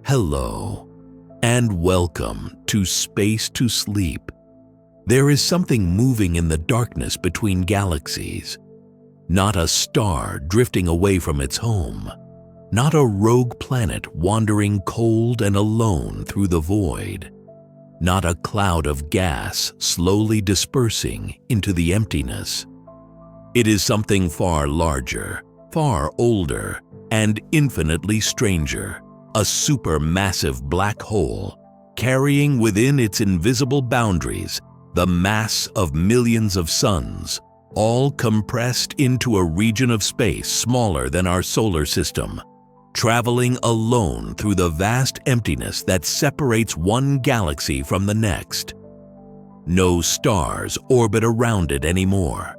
Hello, and welcome to Space to Sleep. There is something moving in the darkness between galaxies. Not a star drifting away from its home. Not a rogue planet wandering cold and alone through the void. Not a cloud of gas slowly dispersing into the emptiness. It is something far larger, far older, and infinitely stranger. A supermassive black hole, carrying within its invisible boundaries the mass of millions of suns, all compressed into a region of space smaller than our solar system, traveling alone through the vast emptiness that separates one galaxy from the next. No stars orbit around it anymore.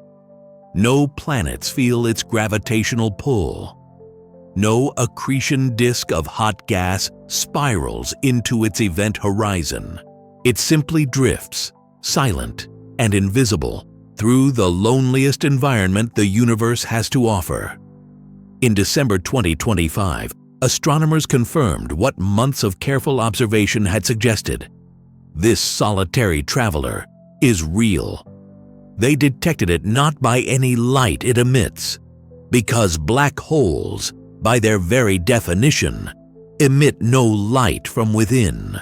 No planets feel its gravitational pull. No accretion disk of hot gas spirals into its event horizon. It simply drifts, silent and invisible, through the loneliest environment the universe has to offer. In December 2025, astronomers confirmed what months of careful observation had suggested. This solitary traveler is real. They detected it not by any light it emits, because black holes, by their very definition, emit no light from within,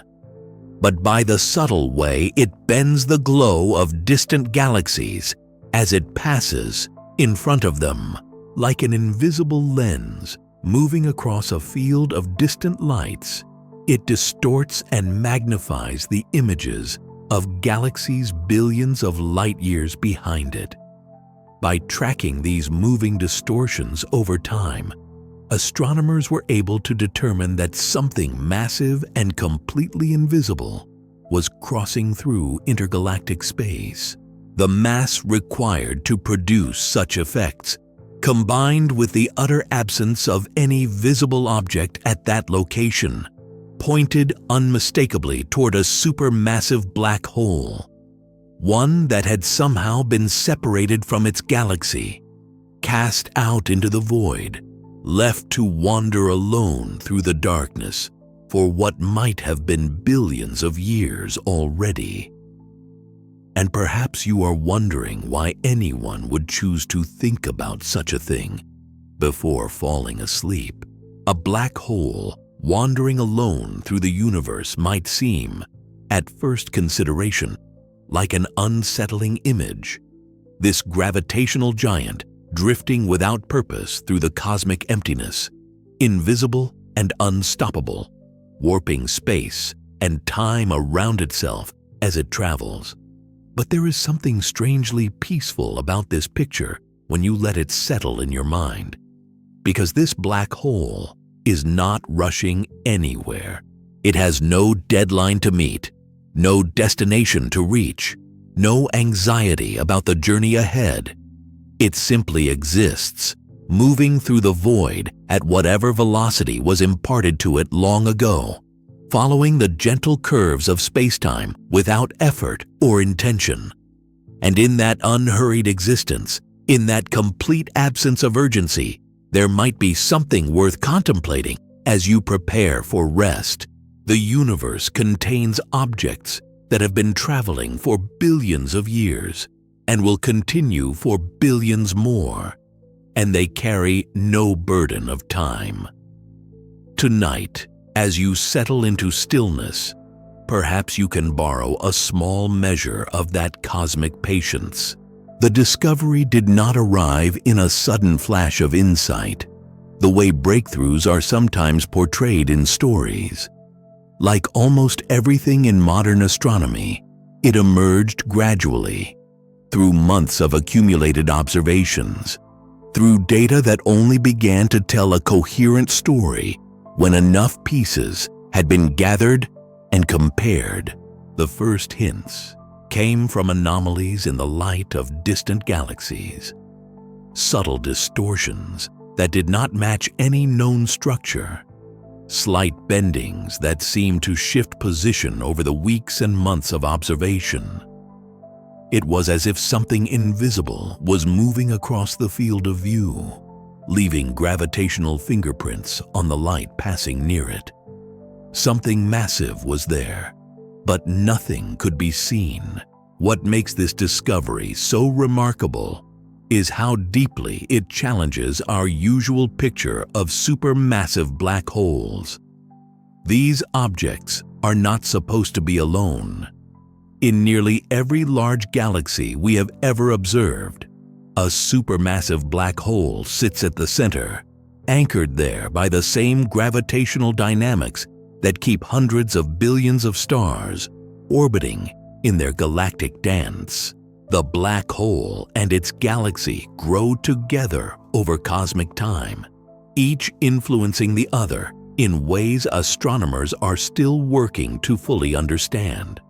but by the subtle way it bends the glow of distant galaxies as it passes in front of them, like an invisible lens moving across a field of distant lights. It distorts and magnifies the images of galaxies billions of light years behind it. By tracking these moving distortions over time, astronomers were able to determine that something massive and completely invisible was crossing through intergalactic space. The mass required to produce such effects, combined with the utter absence of any visible object at that location, pointed unmistakably toward a supermassive black hole, one that had somehow been separated from its galaxy, cast out into the void, left to wander alone through the darkness for what might have been billions of years already. And perhaps you are wondering why anyone would choose to think about such a thing before falling asleep. A black hole wandering alone through the universe might seem, at first consideration, like an unsettling image. This gravitational giant drifting without purpose through the cosmic emptiness, invisible and unstoppable, warping space and time around itself as it travels. But there is something strangely peaceful about this picture when you let it settle in your mind, because this black hole is not rushing anywhere. It has no deadline to meet, no destination to reach, no anxiety about the journey ahead. It simply exists, moving through the void at whatever velocity was imparted to it long ago, following the gentle curves of spacetime without effort or intention. And in that unhurried existence, in that complete absence of urgency, there might be something worth contemplating as you prepare for rest. The universe contains objects that have been traveling for billions of years and will continue for billions more, and they carry no burden of time. Tonight, as you settle into stillness, perhaps you can borrow a small measure of that cosmic patience. The discovery did not arrive in a sudden flash of insight, the way breakthroughs are sometimes portrayed in stories. Like almost everything in modern astronomy, it emerged gradually, through months of accumulated observations, through data that only began to tell a coherent story when enough pieces had been gathered and compared. The first hints came from anomalies in the light of distant galaxies, subtle distortions that did not match any known structure, slight bendings that seemed to shift position over the weeks and months of observation. It was as if something invisible was moving across the field of view, leaving gravitational fingerprints on the light passing near it. Something massive was there, but nothing could be seen. What makes this discovery so remarkable is how deeply it challenges our usual picture of supermassive black holes. These objects are not supposed to be alone. In nearly every large galaxy we have ever observed, a supermassive black hole sits at the center, anchored there by the same gravitational dynamics that keep hundreds of billions of stars orbiting in their galactic dance. The black hole and its galaxy grow together over cosmic time, each influencing the other in ways astronomers are still working to fully understand.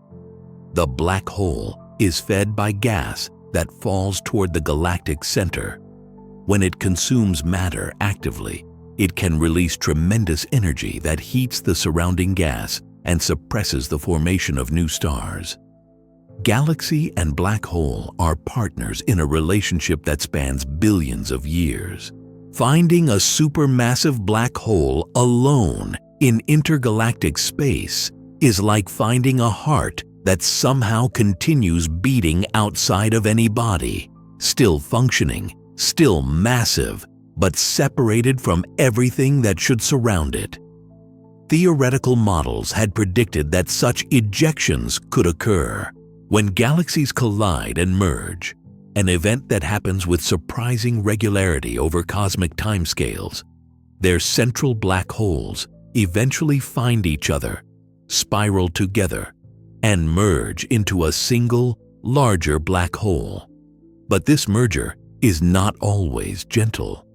The black hole is fed by gas that falls toward the galactic center. When it consumes matter actively, it can release tremendous energy that heats the surrounding gas and suppresses the formation of new stars. Galaxy and black hole are partners in a relationship that spans billions of years. Finding a supermassive black hole alone in intergalactic space is like finding a heart that somehow continues beating outside of any body, still functioning, still massive, but separated from everything that should surround it. Theoretical models had predicted that such ejections could occur. When galaxies collide and merge, an event that happens with surprising regularity over cosmic timescales, their central black holes eventually find each other, spiral together, and merge into a single, larger black hole. But this merger is not always gentle.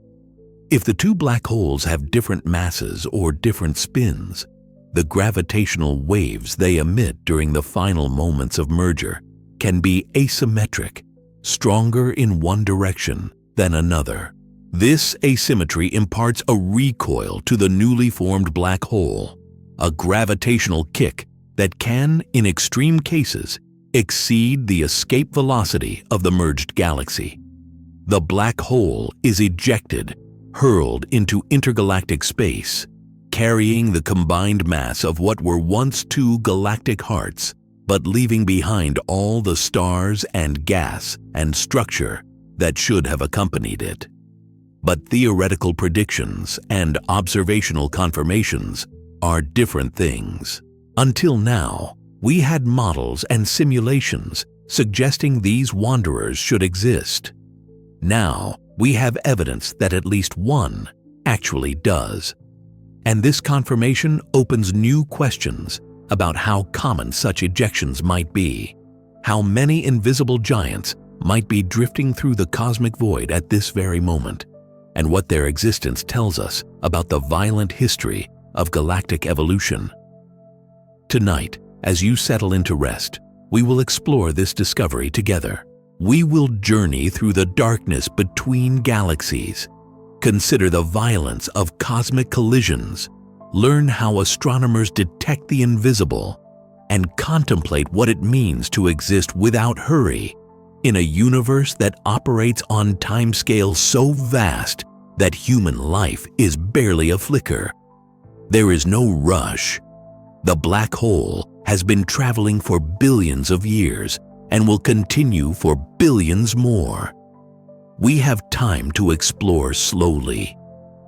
If the two black holes have different masses or different spins, the gravitational waves they emit during the final moments of merger can be asymmetric, stronger in one direction than another. This asymmetry imparts a recoil to the newly formed black hole, a gravitational kick that can, in extreme cases, exceed the escape velocity of the merged galaxy. The black hole is ejected, hurled into intergalactic space, carrying the combined mass of what were once two galactic hearts, but leaving behind all the stars and gas and structure that should have accompanied it. But theoretical predictions and observational confirmations are different things. Until now, we had models and simulations suggesting these wanderers should exist. Now, we have evidence that at least one actually does. And this confirmation opens new questions about how common such ejections might be, how many invisible giants might be drifting through the cosmic void at this very moment, and what their existence tells us about the violent history of galactic evolution. Tonight, as you settle into rest, we will explore this discovery together. We will journey through the darkness between galaxies, consider the violence of cosmic collisions, learn how astronomers detect the invisible, and contemplate what it means to exist without hurry in a universe that operates on timescales so vast that human life is barely a flicker. There is no rush. The black hole has been traveling for billions of years and will continue for billions more. We have time to explore slowly,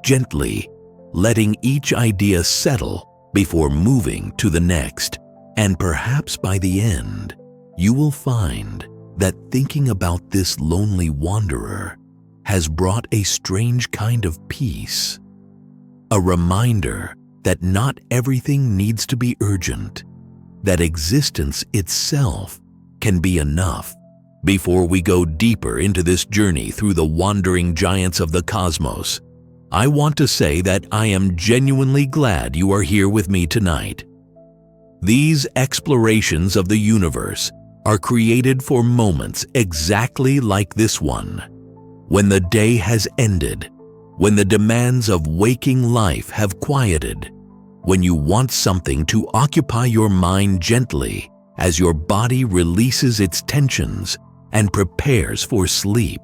gently, letting each idea settle before moving to the next. And perhaps by the end, you will find that thinking about this lonely wanderer has brought a strange kind of peace, a reminder that not everything needs to be urgent, that existence itself can be enough. Before we go deeper into this journey through the wandering giants of the cosmos, I want to say that I am genuinely glad you are here with me tonight. These explorations of the universe are created for moments exactly like this one, when the day has ended, when the demands of waking life have quieted, when you want something to occupy your mind gently as your body releases its tensions and prepares for sleep.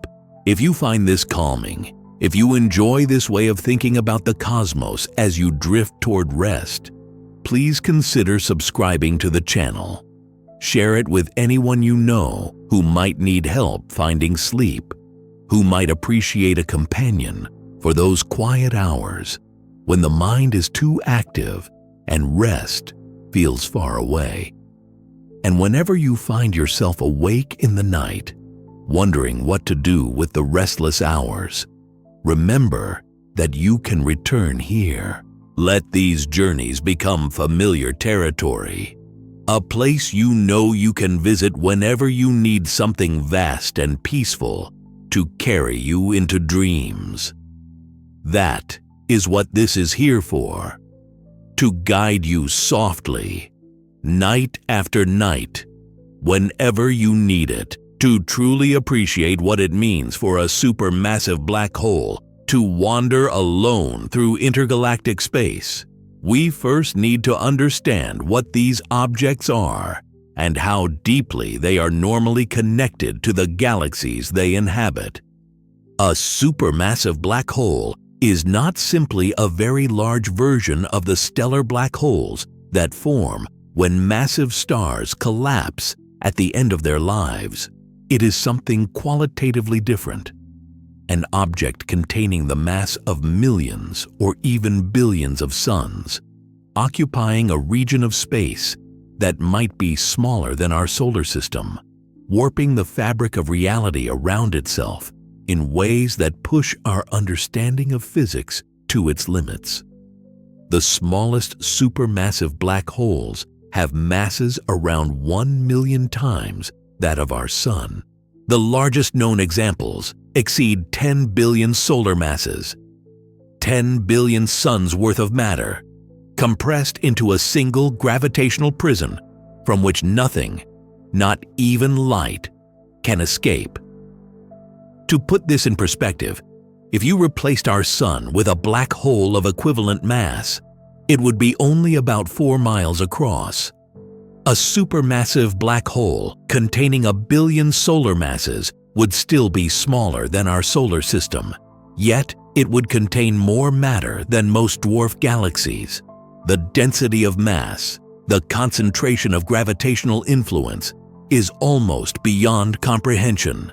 If you find this calming, if you enjoy this way of thinking about the cosmos as you drift toward rest, please consider subscribing to the channel. Share it with anyone you know who might need help finding sleep, who might appreciate a companion for those quiet hours when the mind is too active and rest feels far away. And whenever you find yourself awake in the night, wondering what to do with the restless hours, remember that you can return here. Let these journeys become familiar territory, a place you know you can visit whenever you need something vast and peaceful to carry you into dreams. That is what this is here for, to guide you softly, night after night, whenever you need it, to truly appreciate what it means for a supermassive black hole to wander alone through intergalactic space. We first need to understand what these objects are and how deeply they are normally connected to the galaxies they inhabit. A supermassive black hole is not simply a very large version of the stellar black holes that form when massive stars collapse at the end of their lives. It is something qualitatively different, an object containing the mass of millions or even billions of suns, occupying a region of space that might be smaller than our solar system, warping the fabric of reality around itself in ways that push our understanding of physics to its limits. The smallest supermassive black holes have masses around 1 million times that of our Sun. The largest known examples exceed 10 billion solar masses, 10 billion suns worth of matter, compressed into a single gravitational prison from which nothing, not even light, can escape. To put this in perspective, if you replaced our Sun with a black hole of equivalent mass, it would be only about 4 miles across. A supermassive black hole containing 1 billion solar masses would still be smaller than our solar system, yet it would contain more matter than most dwarf galaxies. The density of mass, the concentration of gravitational influence, is almost beyond comprehension.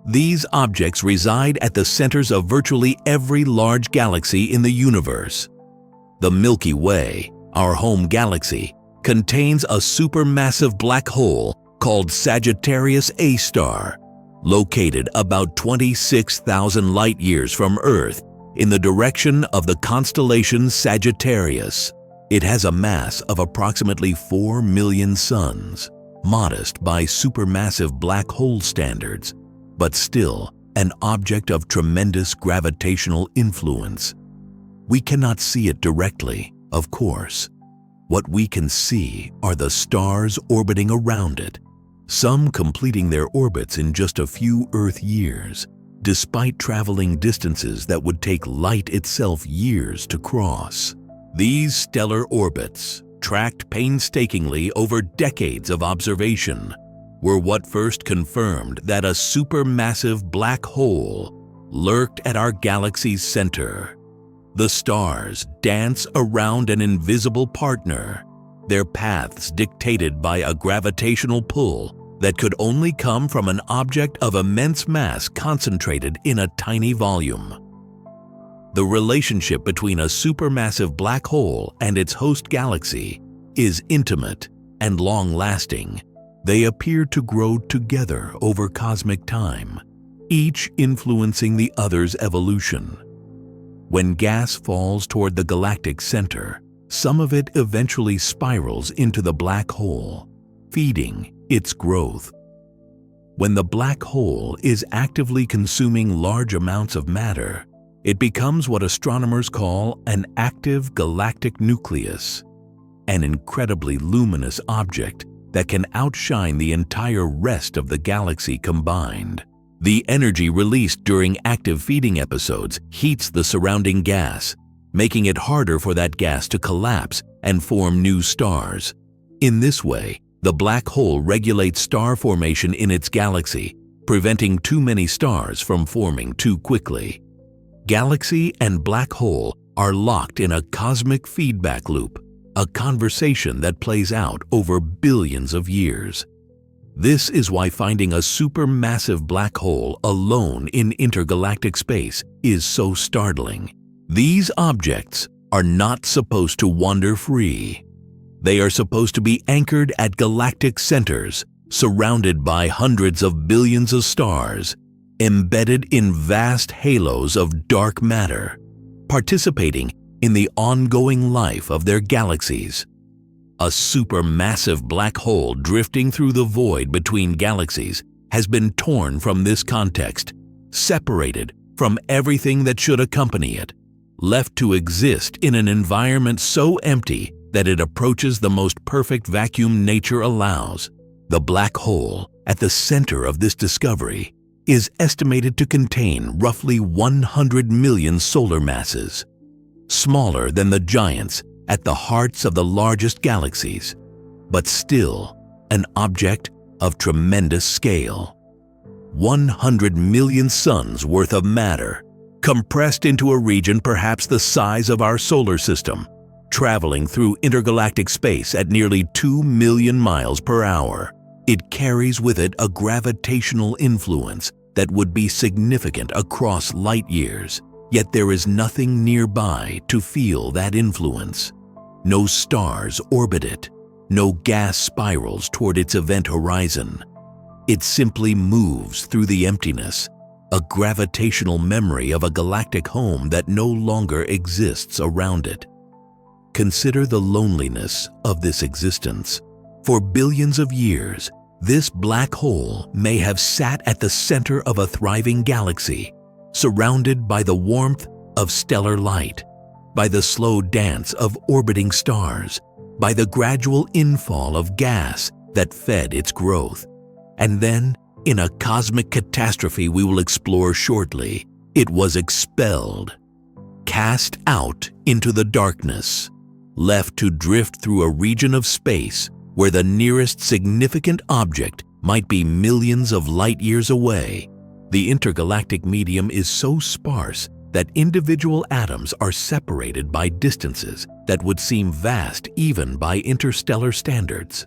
These objects reside at the centers of virtually every large galaxy in the universe. The Milky Way, our home galaxy, contains a supermassive black hole called Sagittarius A star, located about 26,000 light-years from Earth in the direction of the constellation Sagittarius. It has a mass of approximately 4 million suns, modest by supermassive black hole standards, but still an object of tremendous gravitational influence. We cannot see it directly, of course. What we can see are the stars orbiting around it, some completing their orbits in just a few Earth years, despite traveling distances that would take light itself years to cross. These stellar orbits, tracked painstakingly over decades of observation, were what first confirmed that a supermassive black hole lurked at our galaxy's center. The stars dance around an invisible partner, their paths dictated by a gravitational pull that could only come from an object of immense mass concentrated in a tiny volume. The relationship between a supermassive black hole and its host galaxy is intimate and long-lasting. They appear to grow together over cosmic time, each influencing the other's evolution. When gas falls toward the galactic center, some of it eventually spirals into the black hole, feeding its growth. When the black hole is actively consuming large amounts of matter, it becomes what astronomers call an active galactic nucleus, an incredibly luminous object that can outshine the entire rest of the galaxy combined. The energy released during active feeding episodes heats the surrounding gas, making it harder for that gas to collapse and form new stars. In this way, the black hole regulates star formation in its galaxy, preventing too many stars from forming too quickly. Galaxy and black hole are locked in a cosmic feedback loop, a conversation that plays out over billions of years. This is why finding a supermassive black hole alone in intergalactic space is so startling. These objects are not supposed to wander free. They are supposed to be anchored at galactic centers, surrounded by hundreds of billions of stars, embedded in vast halos of dark matter, participating in the ongoing life of their galaxies. A supermassive black hole drifting through the void between galaxies has been torn from this context, separated from everything that should accompany it, left to exist in an environment so empty that it approaches the most perfect vacuum nature allows. The black hole at the center of this discovery is estimated to contain roughly 100 million solar masses, smaller than the giants at the hearts of the largest galaxies, but still an object of tremendous scale. 100 million suns worth of matter, compressed into a region perhaps the size of our solar system, traveling through intergalactic space at nearly 2 million miles per hour. It carries with it a gravitational influence that would be significant across light years, yet there is nothing nearby to feel that influence. No stars orbit it, no gas spirals toward its event horizon. It simply moves through the emptiness, a gravitational memory of a galactic home that no longer exists around it. Consider the loneliness of this existence. For billions of years, this black hole may have sat at the center of a thriving galaxy, surrounded by the warmth of stellar light, by the slow dance of orbiting stars, by the gradual infall of gas that fed its growth. And then, in a cosmic catastrophe we will explore shortly, it was expelled, cast out into the darkness, left to drift through a region of space where the nearest significant object might be millions of light years away. The intergalactic medium is so sparse that individual atoms are separated by distances that would seem vast even by interstellar standards.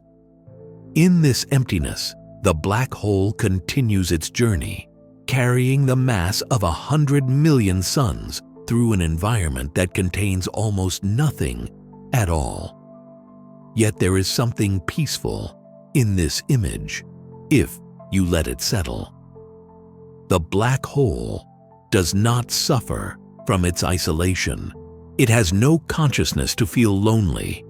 In this emptiness, the black hole continues its journey, carrying the mass of 100 million suns through an environment that contains almost nothing at all. Yet there is something peaceful in this image, if you let it settle. The black hole does not suffer from its isolation. It has no consciousness to feel lonely,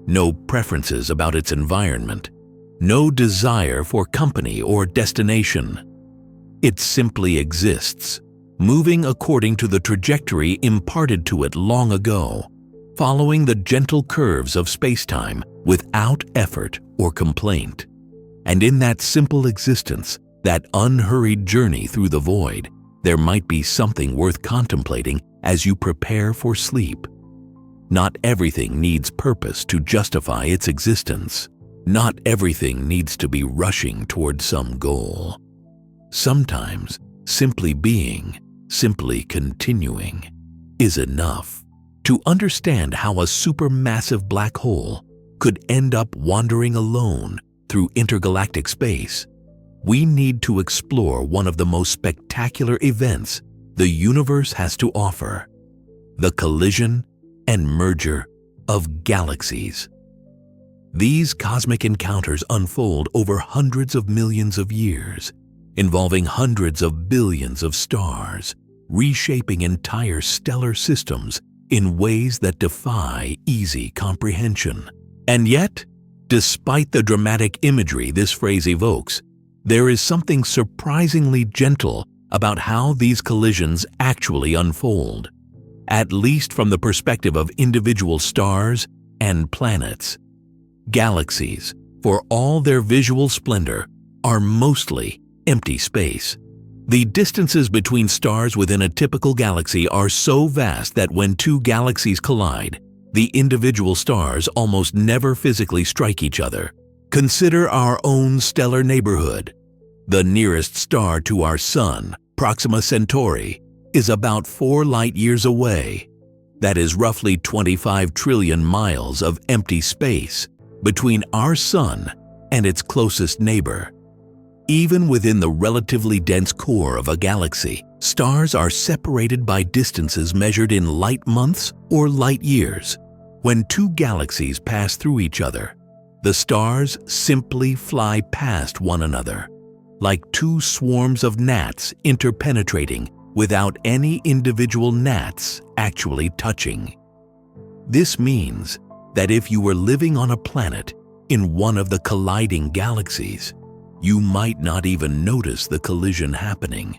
no preferences about its environment, no desire for company or destination. It simply exists, moving according to the trajectory imparted to it long ago, following the gentle curves of space-time without effort or complaint. And in that simple existence, that unhurried journey through the void, there might be something worth contemplating as you prepare for sleep. Not everything needs purpose to justify its existence. Not everything needs to be rushing toward some goal. Sometimes, simply being, simply continuing, is enough. To understand how a supermassive black hole could end up wandering alone through intergalactic space, we need to explore one of the most spectacular events the universe has to offer: the collision and merger of galaxies. These cosmic encounters unfold over hundreds of millions of years, involving hundreds of billions of stars, reshaping entire stellar systems in ways that defy easy comprehension. And yet, despite the dramatic imagery this phrase evokes, there is something surprisingly gentle about how these collisions actually unfold, at least from the perspective of individual stars and planets. Galaxies, for all their visual splendor, are mostly empty space. The distances between stars within a typical galaxy are so vast that when two galaxies collide, the individual stars almost never physically strike each other. Consider our own stellar neighborhood. The nearest star to our Sun, Proxima Centauri, is about 4 light years away. That is roughly 25 trillion miles of empty space between our Sun and its closest neighbor. Even within the relatively dense core of a galaxy, stars are separated by distances measured in light months or light years. When two galaxies pass through each other, the stars simply fly past one another, like two swarms of gnats interpenetrating without any individual gnats actually touching. This means that if you were living on a planet in one of the colliding galaxies, you might not even notice the collision happening,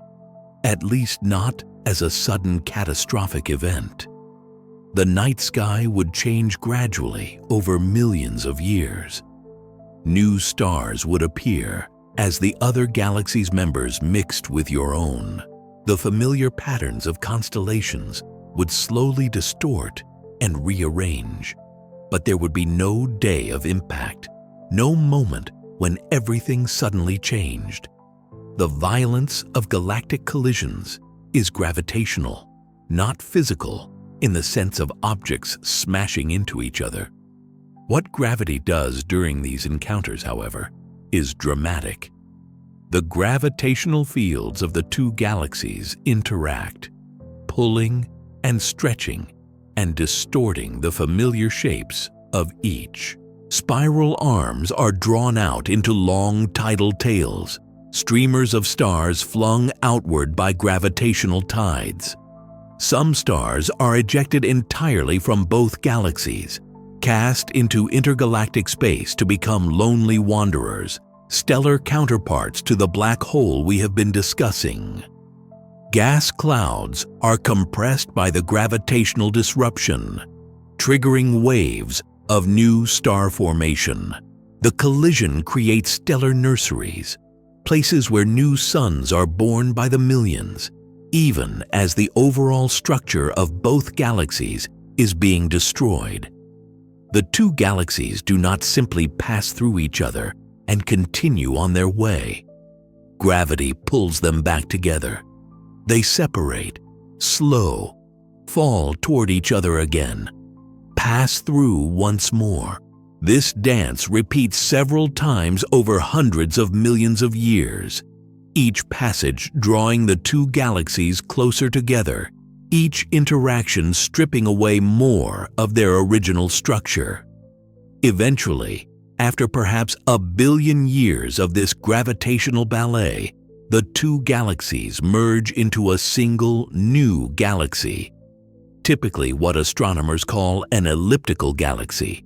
at least not as a sudden catastrophic event. The night sky would change gradually over millions of years. New stars would appear as the other galaxy's members mixed with your own. The familiar patterns of constellations would slowly distort and rearrange, but there would be no day of impact, no moment when everything suddenly changed. The violence of galactic collisions is gravitational, not physical in the sense of objects smashing into each other. What gravity does during these encounters, however, is dramatic. The gravitational fields of the two galaxies interact, pulling and stretching and distorting the familiar shapes of each. Spiral arms are drawn out into long tidal tails, streamers of stars flung outward by gravitational tides. Some stars are ejected entirely from both galaxies, cast into intergalactic space to become lonely wanderers, stellar counterparts to the black hole we have been discussing. Gas clouds are compressed by the gravitational disruption, triggering waves of new star formation. The collision creates stellar nurseries, places where new suns are born by the millions, even as the overall structure of both galaxies is being destroyed. The two galaxies do not simply pass through each other and continue on their way. Gravity pulls them back together. They separate, slow, fall toward each other again, pass through once more. This dance repeats several times over hundreds of millions of years, each passage drawing the two galaxies closer together, each interaction stripping away more of their original structure. Eventually, after perhaps a billion years of this gravitational ballet, the two galaxies merge into a single new galaxy, typically what astronomers call an elliptical galaxy,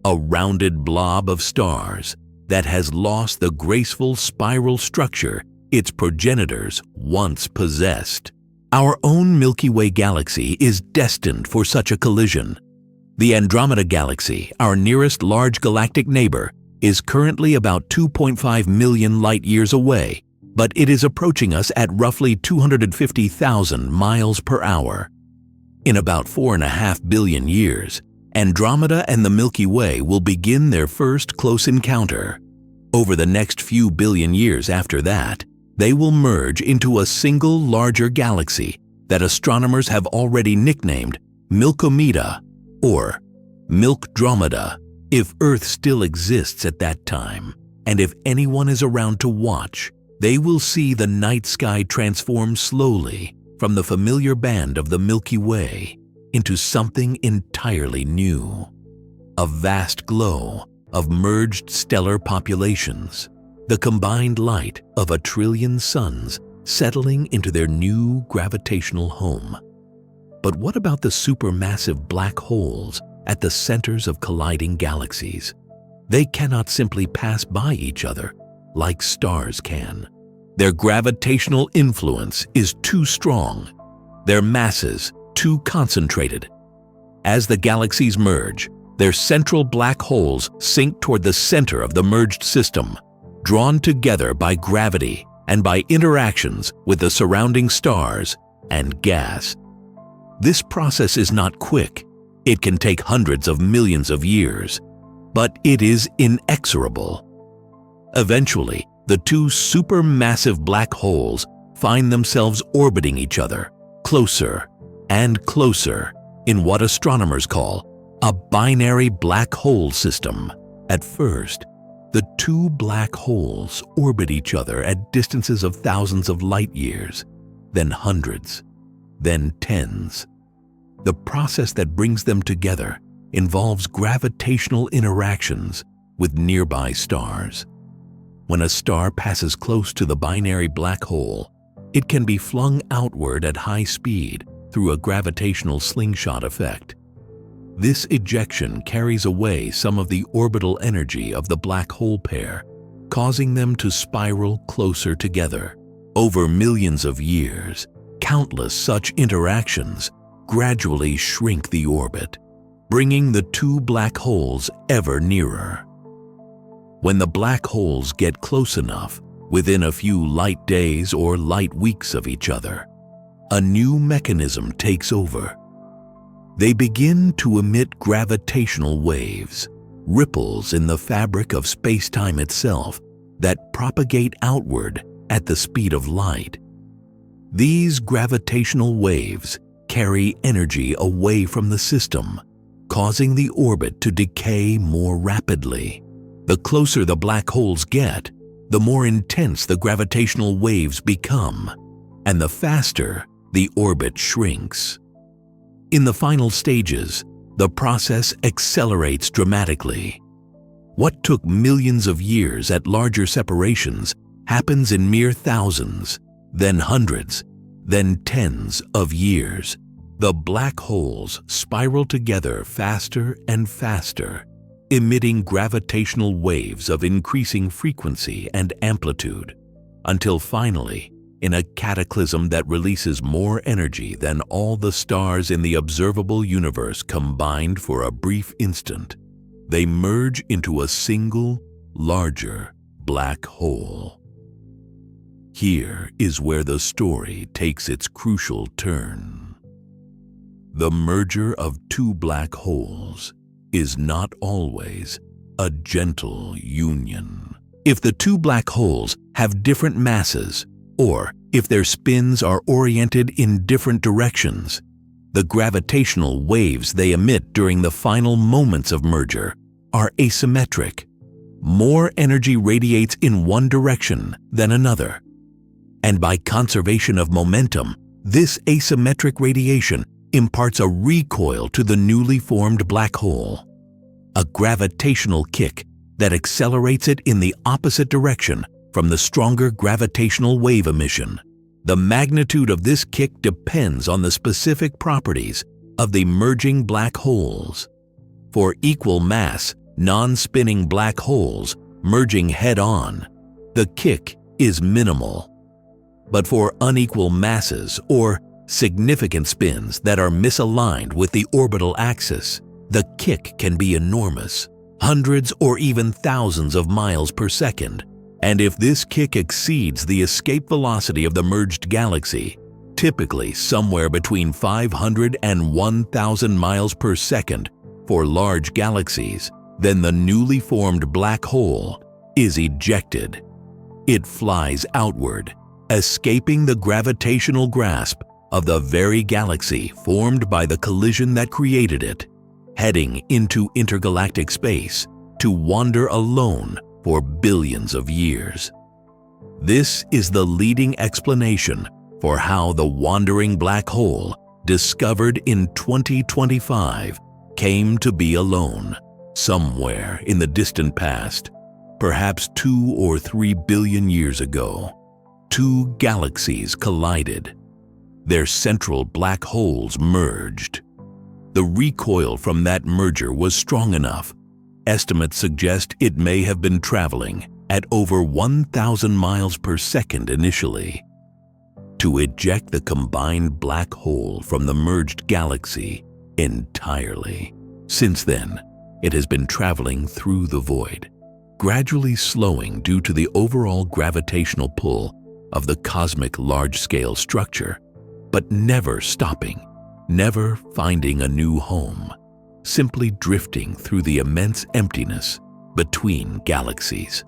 a rounded blob of stars that has lost the graceful spiral structure its progenitors once possessed. Our own Milky Way galaxy is destined for such a collision. The Andromeda Galaxy, our nearest large galactic neighbor, is currently about 2.5 million light-years away, but it is approaching us at roughly 250,000 miles per hour. In about 4.5 billion years, Andromeda and the Milky Way will begin their first close encounter. Over the next few billion years after that, they will merge into a single larger galaxy that astronomers have already nicknamed Milkomeda or Milkdromeda, if Earth still exists at that time, and if anyone is around to watch. They will see the night sky transform slowly from the familiar band of the Milky Way into something entirely new. A vast glow of merged stellar populations, the combined light of 1 trillion suns settling into their new gravitational home. But what about the supermassive black holes at the centers of colliding galaxies? They cannot simply pass by each other like stars can. Their gravitational influence is too strong, their masses too concentrated. As the galaxies merge, their central black holes sink toward the center of the merged system, drawn together by gravity and by interactions with the surrounding stars and gas. This process is not quick. It can take hundreds of millions of years, but it is inexorable. Eventually, the two supermassive black holes find themselves orbiting each other, closer and closer, in what astronomers call a binary black hole system. At first, the two black holes orbit each other at distances of thousands of light years, then hundreds, then tens. The process that brings them together involves gravitational interactions with nearby stars. When a star passes close to the binary black hole, it can be flung outward at high speed through a gravitational slingshot effect. This ejection carries away some of the orbital energy of the black hole pair, causing them to spiral closer together. Over millions of years, countless such interactions gradually shrink the orbit, bringing the two black holes ever nearer. When the black holes get close enough, within a few light days or light weeks of each other, a new mechanism takes over. They begin to emit gravitational waves, ripples in the fabric of space-time itself that propagate outward at the speed of light. These gravitational waves carry energy away from the system, causing the orbit to decay more rapidly. The closer the black holes get, the more intense the gravitational waves become, and the faster the orbit shrinks. In the final stages, the process accelerates dramatically. What took millions of years at larger separations happens in mere thousands, then hundreds, then tens of years. The black holes spiral together faster and faster, emitting gravitational waves of increasing frequency and amplitude, until finally, in a cataclysm that releases more energy than all the stars in the observable universe combined for a brief instant, they merge into a single, larger black hole. Here is where the story takes its crucial turn. The merger of two black holes is not always a gentle union. If the two black holes have different masses, or if their spins are oriented in different directions, the gravitational waves they emit during the final moments of merger are asymmetric. More energy radiates in one direction than another. And by conservation of momentum, this asymmetric radiation imparts a recoil to the newly formed black hole, a gravitational kick that accelerates it in the opposite direction from the stronger gravitational wave emission. The magnitude of this kick depends on the specific properties of the merging black holes. For equal mass, non-spinning black holes merging head-on, the kick is minimal. But for unequal masses or significant spins that are misaligned with the orbital axis, the kick can be enormous, hundreds or even thousands of miles per second. And if this kick exceeds the escape velocity of the merged galaxy, typically somewhere between 500 and 1,000 miles per second for large galaxies, then the newly formed black hole is ejected. It flies outward, escaping the gravitational grasp of the very galaxy formed by the collision that created it, heading into intergalactic space to wander alone for billions of years. This is the leading explanation for how the wandering black hole, discovered in 2025, came to be alone, somewhere in the distant past, perhaps 2 or 3 billion years ago. Two galaxies collided. Their central black holes merged. The recoil from that merger was strong enough. Estimates suggest it may have been traveling at over 1,000 miles per second initially. To eject the combined black hole from the merged galaxy entirely. Since then, it has been traveling through the void, gradually slowing due to the overall gravitational pull of the cosmic large-scale structure, but never stopping, never finding a new home, simply drifting through the immense emptiness between galaxies.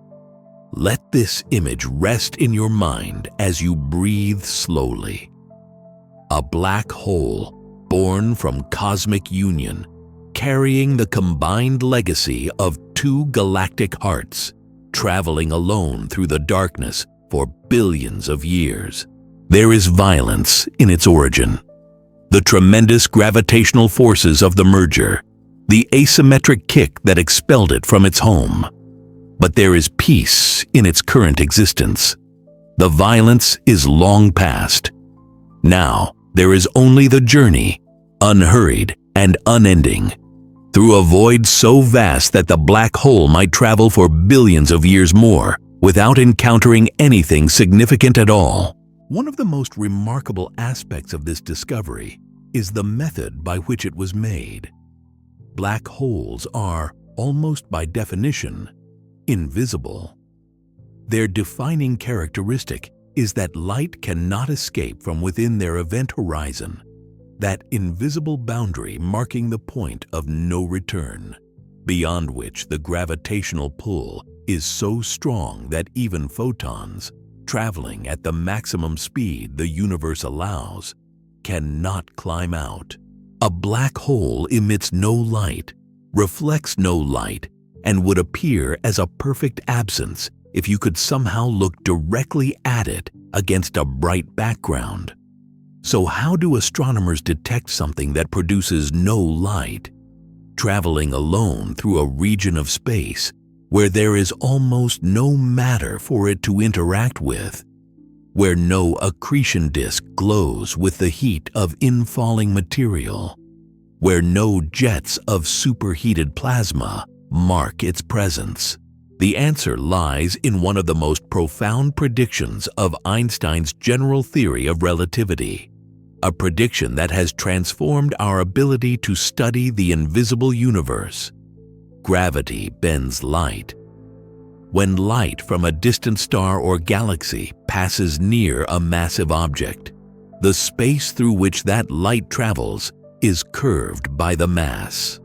Let this image rest in your mind as you breathe slowly. A black hole born from cosmic union, carrying the combined legacy of two galactic hearts, traveling alone through the darkness for billions of years. There is violence in its origin. The tremendous gravitational forces of the merger, the asymmetric kick that expelled it from its home. But there is peace in its current existence. The violence is long past. Now there is only the journey, unhurried and unending, through a void so vast that the black hole might travel for billions of years more without encountering anything significant at all. One of the most remarkable aspects of this discovery is the method by which it was made. Black holes are, almost by definition, invisible. Their defining characteristic is that light cannot escape from within their event horizon, that invisible boundary marking the point of no return, beyond which the gravitational pull is so strong that even photons, traveling at the maximum speed the universe allows, cannot climb out. A black hole emits no light, reflects no light, and would appear as a perfect absence if you could somehow look directly at it against a bright background. So how do astronomers detect something that produces no light, traveling alone through a region of space where there is almost no matter for it to interact with, where no accretion disk glows with the heat of infalling material, where no jets of superheated plasma mark its presence? The answer lies in one of the most profound predictions of Einstein's general theory of relativity, a prediction that has transformed our ability to study the invisible universe. Gravity bends light. When light from a distant star or galaxy passes near a massive object, the space through which that light travels is curved by the mass.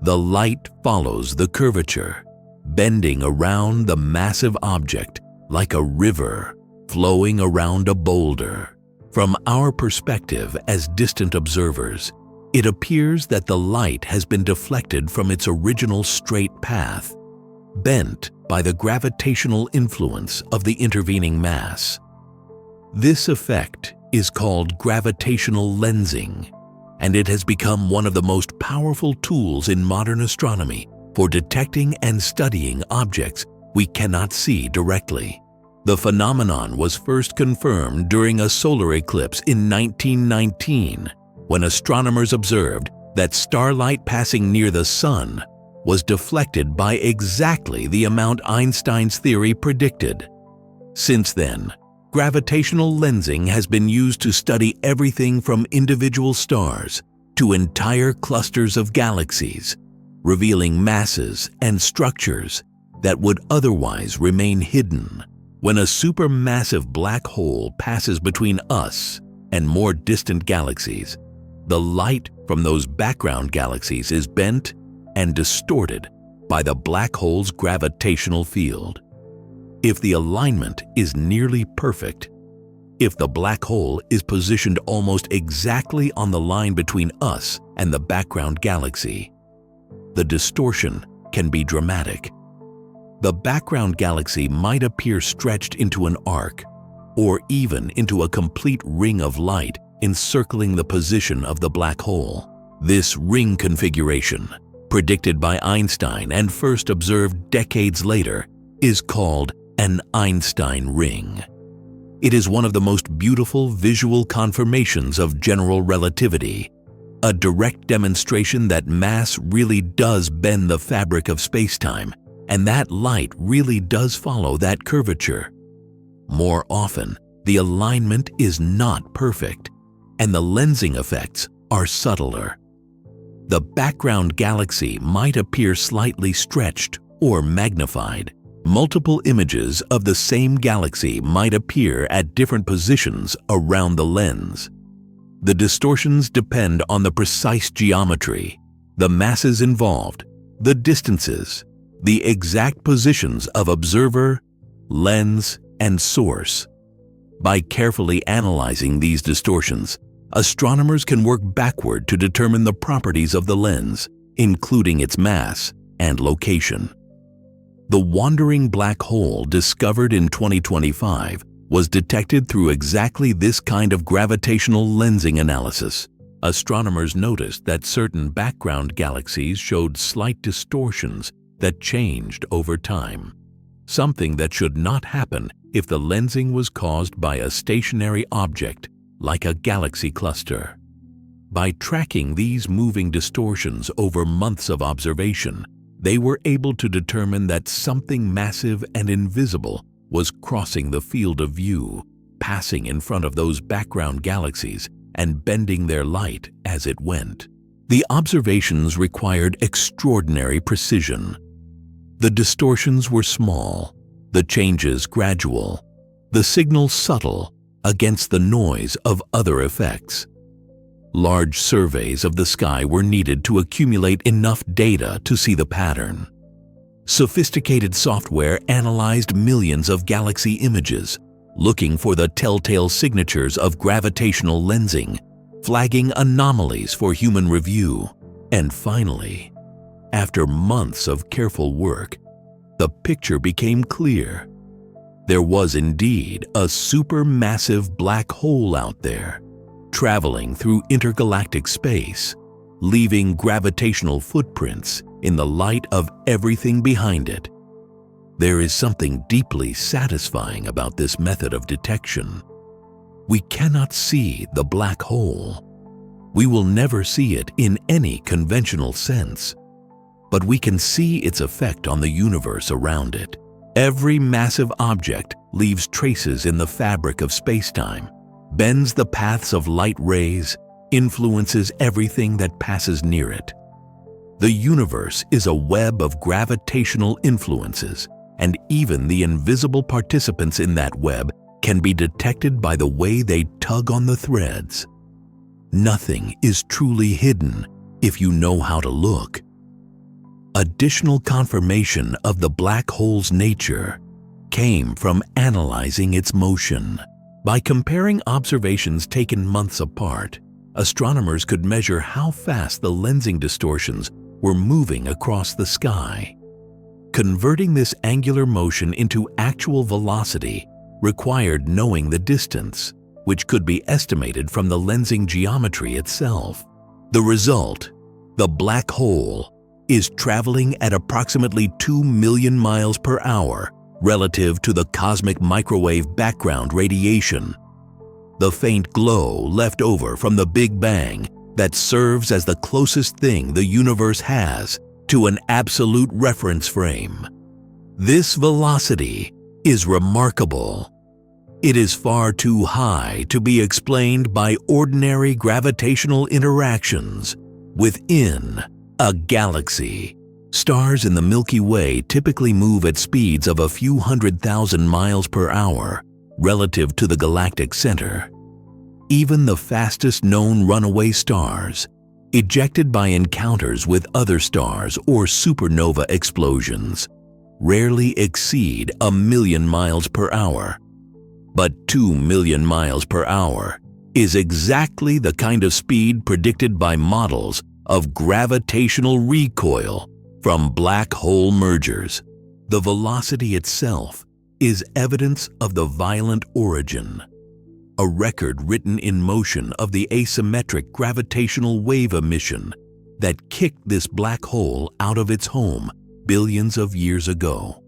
The light follows the curvature, bending around the massive object like a river flowing around a boulder. From our perspective as distant observers, it appears that the light has been deflected from its original straight path, bent by the gravitational influence of the intervening mass. This effect is called gravitational lensing, and it has become one of the most powerful tools in modern astronomy for detecting and studying objects we cannot see directly. The phenomenon was first confirmed during a solar eclipse in 1919, when astronomers observed that starlight passing near the Sun was deflected by exactly the amount Einstein's theory predicted. Since then, gravitational lensing has been used to study everything from individual stars to entire clusters of galaxies, revealing masses and structures that would otherwise remain hidden. When a supermassive black hole passes between us and more distant galaxies, the light from those background galaxies is bent and distorted by the black hole's gravitational field. If the alignment is nearly perfect, if the black hole is positioned almost exactly on the line between us and the background galaxy, the distortion can be dramatic. The background galaxy might appear stretched into an arc, or even into a complete ring of light encircling the position of the black hole. This ring configuration, predicted by Einstein and first observed decades later, is called an Einstein ring. It is one of the most beautiful visual confirmations of general relativity, a direct demonstration that mass really does bend the fabric of spacetime, and that light really does follow that curvature. More often, the alignment is not perfect, and the lensing effects are subtler. The background galaxy might appear slightly stretched or magnified. Multiple images of the same galaxy might appear at different positions around the lens. The distortions depend on the precise geometry, the masses involved, the distances, the exact positions of observer, lens, and source. By carefully analyzing these distortions, astronomers can work backward to determine the properties of the lens, including its mass and location. The wandering black hole discovered in 2025 was detected through exactly this kind of gravitational lensing analysis. Astronomers noticed that certain background galaxies showed slight distortions that changed over time, something that should not happen if the lensing was caused by a stationary object like a galaxy cluster. By tracking these moving distortions over months of observation, they were able to determine that something massive and invisible was crossing the field of view, passing in front of those background galaxies and bending their light as it went. The observations required extraordinary precision. The distortions were small, the changes gradual, the signal subtle against the noise of other effects. Large surveys of the sky were needed to accumulate enough data to see the pattern. Sophisticated software analyzed millions of galaxy images, looking for the telltale signatures of gravitational lensing, flagging anomalies for human review. And finally, after months of careful work, the picture became clear. There was indeed a supermassive black hole out there, traveling through intergalactic space, leaving gravitational footprints in the light of everything behind it. There is something deeply satisfying about this method of detection. We cannot see the black hole. We will never see it in any conventional sense, but we can see its effect on the universe around it. Every massive object leaves traces in the fabric of space-time, bends the paths of light rays, influences everything that passes near it. The universe is a web of gravitational influences, and even the invisible participants in that web can be detected by the way they tug on the threads. Nothing is truly hidden if you know how to look. Additional confirmation of the black hole's nature came from analyzing its motion. By comparing observations taken months apart, astronomers could measure how fast the lensing distortions were moving across the sky. Converting this angular motion into actual velocity required knowing the distance, which could be estimated from the lensing geometry itself. The result, the black hole, is traveling at approximately 2 million miles per hour relative to the cosmic microwave background radiation, the faint glow left over from the Big Bang that serves as the closest thing the universe has to an absolute reference frame. This velocity is remarkable. It is far too high to be explained by ordinary gravitational interactions within a galaxy. Stars in the Milky Way typically move at speeds of a few 100,000 miles per hour relative to the galactic center. Even the fastest known runaway stars, ejected by encounters with other stars or supernova explosions, rarely exceed 1 million miles per hour. But 2 million miles per hour is exactly the kind of speed predicted by models of gravitational recoil from black hole mergers. The velocity itself is evidence of the violent origin, a record written in motion of the asymmetric gravitational wave emission that kicked this black hole out of its home billions of years ago.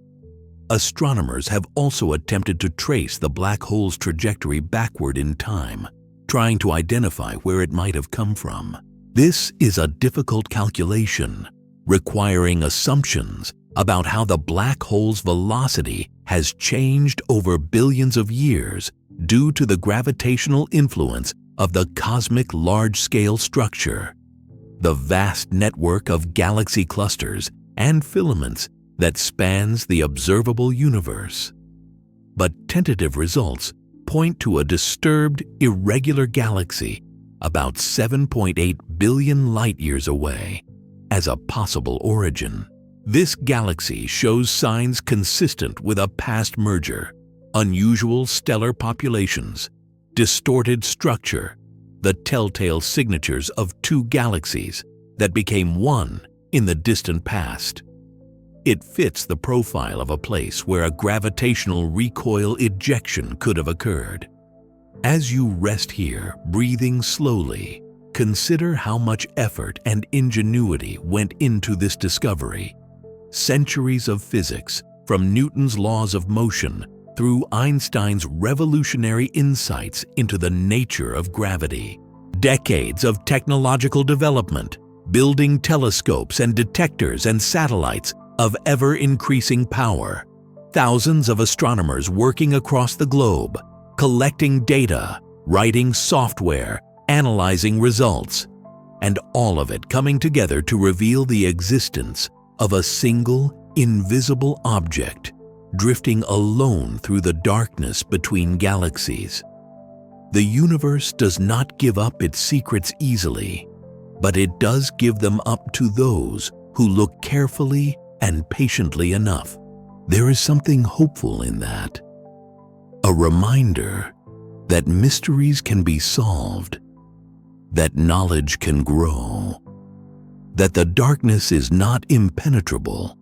Astronomers have also attempted to trace the black hole's trajectory backward in time, trying to identify where it might have come from. This is a difficult calculation, requiring assumptions about how the black hole's velocity has changed over billions of years due to the gravitational influence of the cosmic large-scale structure, the vast network of galaxy clusters and filaments that spans the observable universe. But tentative results point to a disturbed, irregular galaxy about 7.8 billion light-years away as a possible origin. This galaxy shows signs consistent with a past merger, unusual stellar populations, distorted structure, the telltale signatures of two galaxies that became one in the distant past. It fits the profile of a place where a gravitational recoil ejection could have occurred. As you rest here, breathing slowly, consider how much effort and ingenuity went into this discovery. Centuries of physics, from Newton's laws of motion through Einstein's revolutionary insights into the nature of gravity. Decades of technological development, building telescopes and detectors and satellites of ever-increasing power. Thousands of astronomers working across the globe, collecting data, writing software, analyzing results, and all of it coming together to reveal the existence of a single, invisible object drifting alone through the darkness between galaxies. The universe does not give up its secrets easily, but it does give them up to those who look carefully and patiently enough. There is something hopeful in that. A reminder that mysteries can be solved, that knowledge can grow, that the darkness is not impenetrable,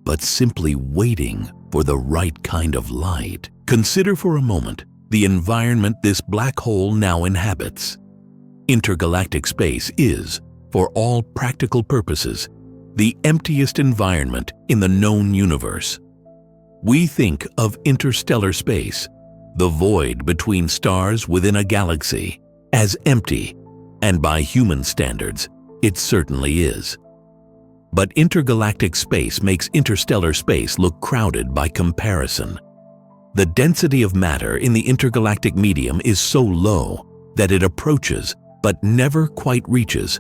but simply waiting for the right kind of light. Consider for a moment the environment this black hole now inhabits. Intergalactic space is, for all practical purposes, the emptiest environment in the known universe. We think of interstellar space, the void between stars within a galaxy, as empty, and by human standards, it certainly is. But intergalactic space makes interstellar space look crowded by comparison. The density of matter in the intergalactic medium is so low that it approaches, but never quite reaches,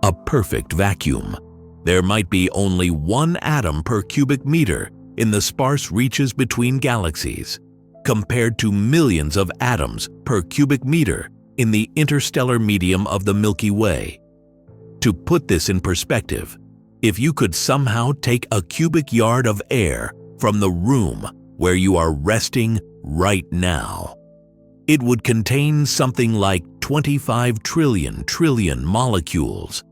a perfect vacuum. There might be only one atom per cubic meter in the sparse reaches between galaxies, compared to millions of atoms per cubic meter in the interstellar medium of the Milky Way. To put this in perspective, if you could somehow take a cubic yard of air from the room where you are resting right now, it would contain something like 25 trillion molecules.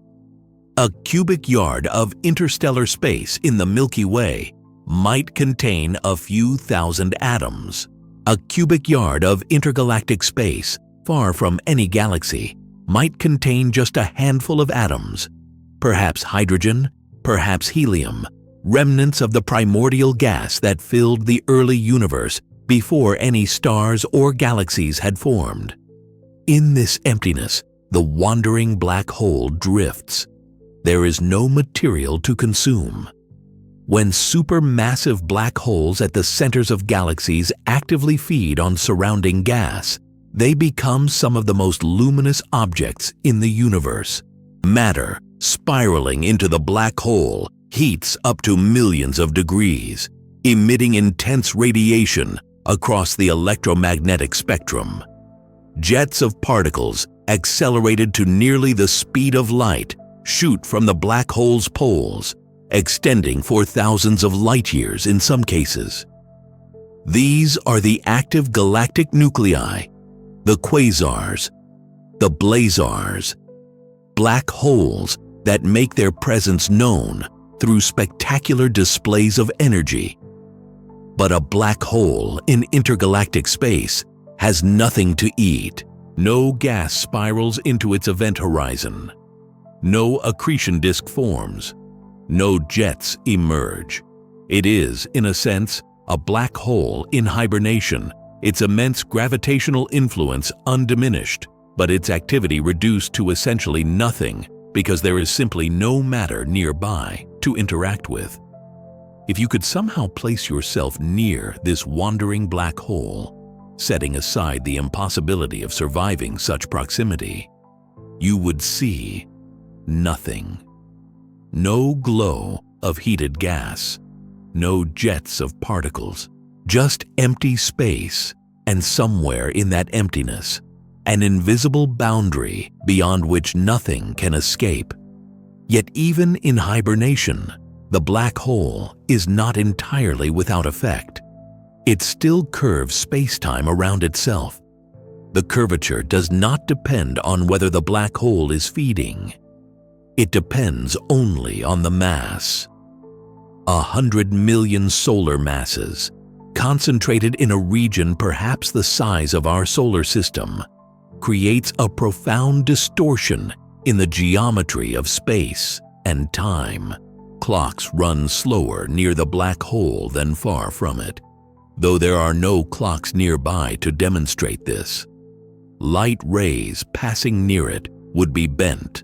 A cubic yard of interstellar space in the Milky Way might contain a few thousand atoms. A cubic yard of intergalactic space, far from any galaxy, might contain just a handful of atoms, perhaps hydrogen, perhaps helium, remnants of the primordial gas that filled the early universe before any stars or galaxies had formed. In this emptiness, the wandering black hole drifts. There is no material to consume. When supermassive black holes at the centers of galaxies actively feed on surrounding gas, they become some of the most luminous objects in the universe. Matter, spiraling into the black hole, heats up to millions of degrees, emitting intense radiation across the electromagnetic spectrum. Jets of particles, accelerated to nearly the speed of light, shoot from the black hole's poles, extending for thousands of light years in some cases. These are the active galactic nuclei, the quasars, the blazars, black holes that make their presence known through spectacular displays of energy. But a black hole in intergalactic space has nothing to eat. No gas spirals into its event horizon. No accretion disk forms. No jets emerge. It is, in a sense, a black hole in hibernation, its immense gravitational influence undiminished, but its activity reduced to essentially nothing because there is simply no matter nearby to interact with. If you could somehow place yourself near this wandering black hole, setting aside the impossibility of surviving such proximity, you would see nothing. No glow of heated gas, no jets of particles, just empty space, and somewhere in that emptiness, an invisible boundary beyond which nothing can escape. Yet even in hibernation, the black hole is not entirely without effect. It still curves space-time around itself. The curvature does not depend on whether the black hole is feeding. It depends only on the mass. 100 million solar masses, concentrated in a region perhaps the size of our solar system, creates a profound distortion in the geometry of space and time. Clocks run slower near the black hole than far from it, though there are no clocks nearby to demonstrate this. Light rays passing near it would be bent,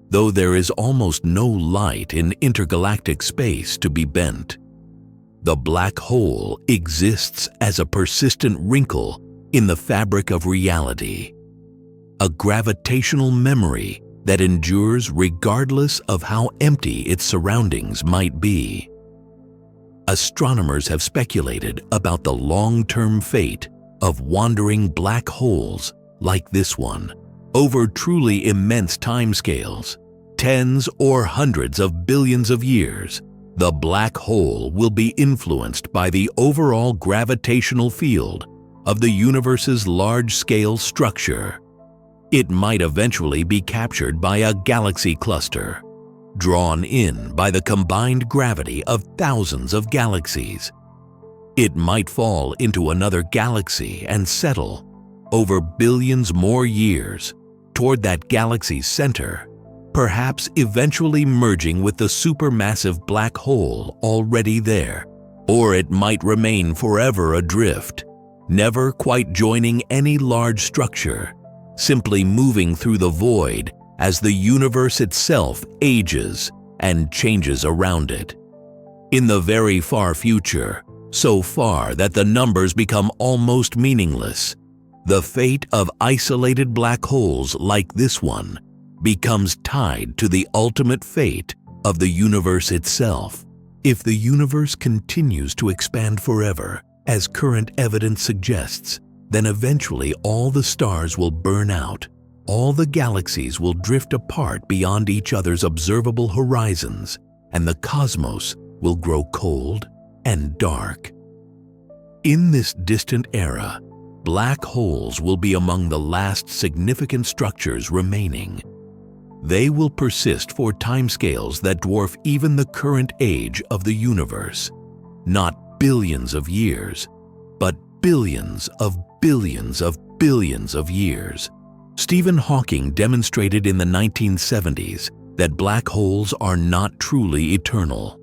though there is almost no light in intergalactic space to be bent. The black hole exists as a persistent wrinkle in the fabric of reality, a gravitational memory that endures regardless of how empty its surroundings might be. Astronomers have speculated about the long-term fate of wandering black holes like this one over truly immense timescales, tens or hundreds of billions of years. The black hole will be influenced by the overall gravitational field of the universe's large-scale structure. It might eventually be captured by a galaxy cluster, drawn in by the combined gravity of thousands of galaxies. It might fall into another galaxy and settle over billions more years toward that galaxy's center, perhaps eventually merging with the supermassive black hole already there. Or it might remain forever adrift, never quite joining any large structure, simply moving through the void as the universe itself ages and changes around it. In the very far future, so far that the numbers become almost meaningless, the fate of isolated black holes like this one becomes tied to the ultimate fate of the universe itself. If the universe continues to expand forever, as current evidence suggests, then eventually all the stars will burn out, all the galaxies will drift apart beyond each other's observable horizons, and the cosmos will grow cold and dark. In this distant era, black holes will be among the last significant structures remaining. They will persist for timescales that dwarf even the current age of the universe. Not billions of years, but billions of billions of billions of years. Stephen Hawking demonstrated in the 1970s that black holes are not truly eternal.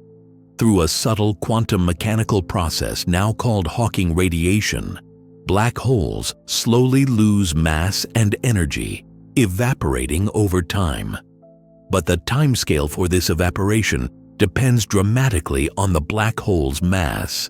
Through a subtle quantum mechanical process now called Hawking radiation, black holes slowly lose mass and energy, evaporating over time. But the timescale for this evaporation depends dramatically on the black hole's mass.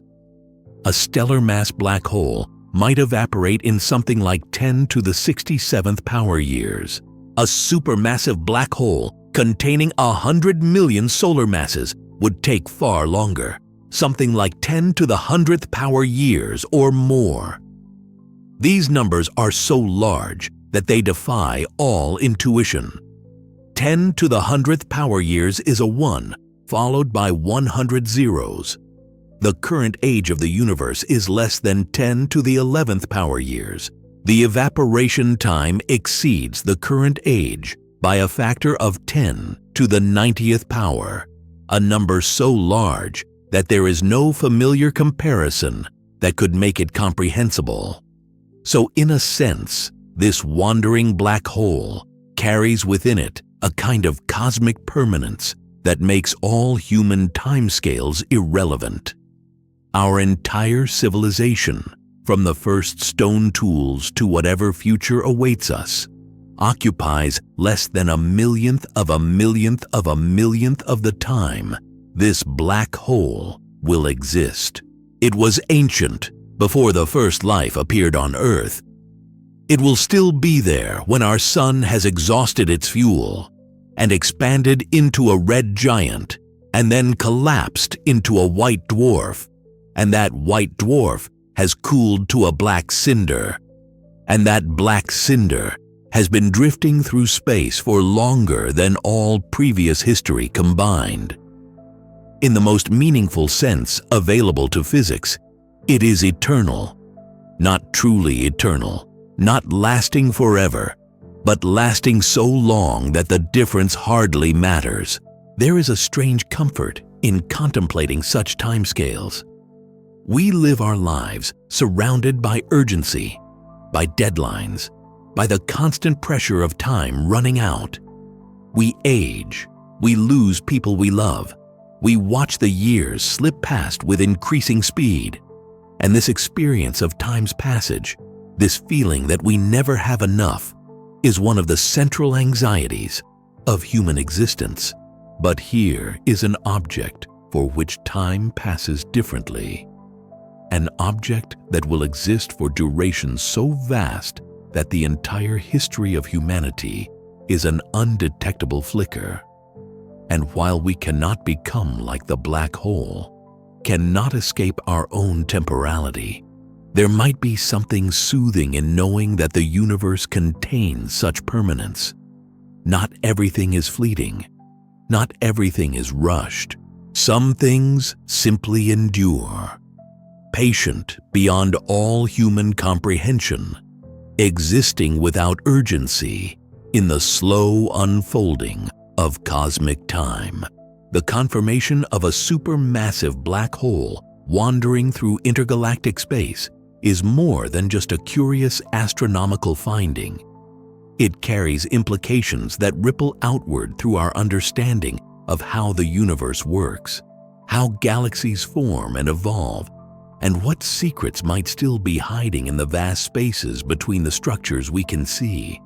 A stellar mass black hole might evaporate in something like 10 to the 67th power years. A supermassive black hole containing 100 million solar masses would take far longer, something like 10 to the 100th power years or more. These numbers are so large that they defy all intuition. 10 to the 100th power years is a 1, followed by 100 zeros. The current age of the universe is less than 10 to the 11th power years. The evaporation time exceeds the current age by a factor of 10 to the 90th power, a number so large that there is no familiar comparison that could make it comprehensible. So in a sense, this wandering black hole carries within it a kind of cosmic permanence that makes all human timescales irrelevant. Our entire civilization, from the first stone tools to whatever future awaits us, occupies less than a millionth of a millionth of a millionth of the time this black hole will exist. It was ancient before the first life appeared on Earth. It will still be there when our sun has exhausted its fuel and expanded into a red giant and then collapsed into a white dwarf, and that white dwarf has cooled to a black cinder, and that black cinder has been drifting through space for longer than all previous history combined. In the most meaningful sense available to physics, it is eternal. Not truly eternal, not lasting forever, but lasting so long that the difference hardly matters. There is a strange comfort in contemplating such timescales. We live our lives surrounded by urgency, by deadlines, by the constant pressure of time running out. We age, we lose people we love, we watch the years slip past with increasing speed. And this experience of time's passage, this feeling that we never have enough, is one of the central anxieties of human existence. But here is an object for which time passes differently. An object that will exist for durations so vast that the entire history of humanity is an undetectable flicker. And while we cannot become like the black hole, cannot escape our own temporality, there might be something soothing in knowing that the universe contains such permanence. Not everything is fleeting. Not everything is rushed. Some things simply endure, patient beyond all human comprehension, existing without urgency in the slow unfolding of cosmic time. The confirmation of a supermassive black hole wandering through intergalactic space is more than just a curious astronomical finding. It carries implications that ripple outward through our understanding of how the universe works, how galaxies form and evolve, and what secrets might still be hiding in the vast spaces between the structures we can see.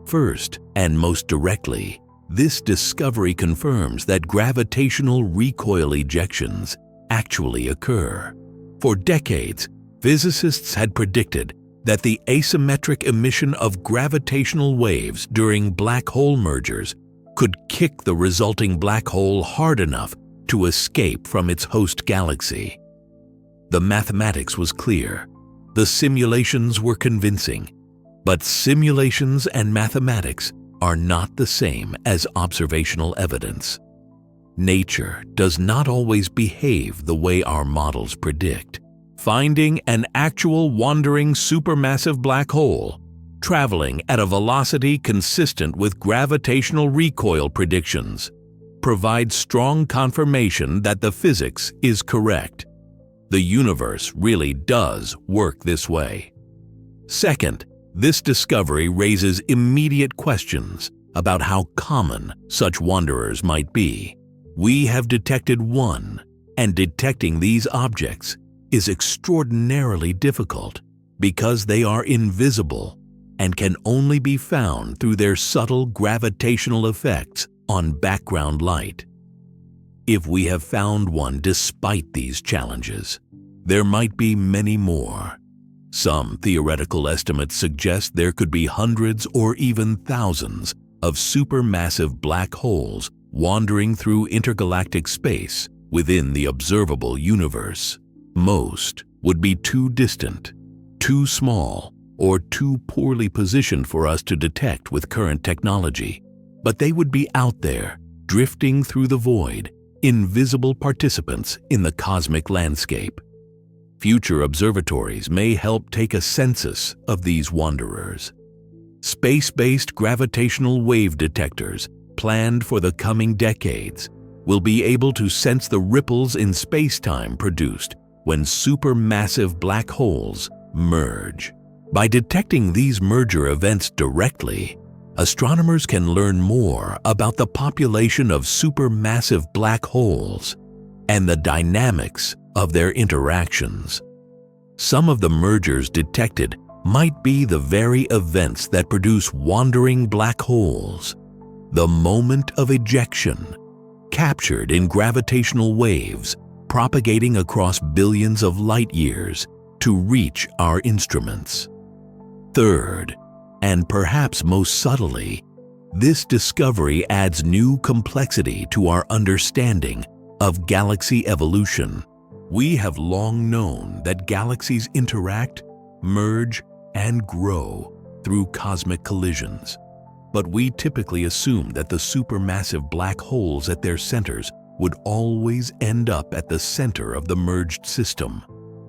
First, and most directly, this discovery confirms that gravitational recoil ejections actually occur. For decades, physicists had predicted that the asymmetric emission of gravitational waves during black hole mergers could kick the resulting black hole hard enough to escape from its host galaxy. The mathematics was clear. The simulations were convincing. But simulations and mathematics are not the same as observational evidence. Nature does not always behave the way our models predict. Finding an actual wandering supermassive black hole, traveling at a velocity consistent with gravitational recoil predictions, provides strong confirmation that the physics is correct. The universe really does work this way. Second, this discovery raises immediate questions about how common such wanderers might be. We have detected one, and detecting these objects is extraordinarily difficult because they are invisible and can only be found through their subtle gravitational effects on background light. If we have found one despite these challenges, there might be many more. Some theoretical estimates suggest there could be hundreds or even thousands of supermassive black holes wandering through intergalactic space within the observable universe. Most would be too distant, too small, or too poorly positioned for us to detect with current technology. But they would be out there, drifting through the void, invisible participants in the cosmic landscape. Future observatories may help take a census of these wanderers. Space-based gravitational wave detectors, planned for the coming decades, will be able to sense the ripples in space-time produced when supermassive black holes merge. By detecting these merger events directly, astronomers can learn more about the population of supermassive black holes and the dynamics of their interactions. Some of the mergers detected might be the very events that produce wandering black holes. The moment of ejection, captured in gravitational waves, propagating across billions of light years to reach our instruments. Third, and perhaps most subtly, this discovery adds new complexity to our understanding of galaxy evolution. We have long known that galaxies interact, merge, and grow through cosmic collisions. But we typically assume that the supermassive black holes at their centers would always end up at the center of the merged system.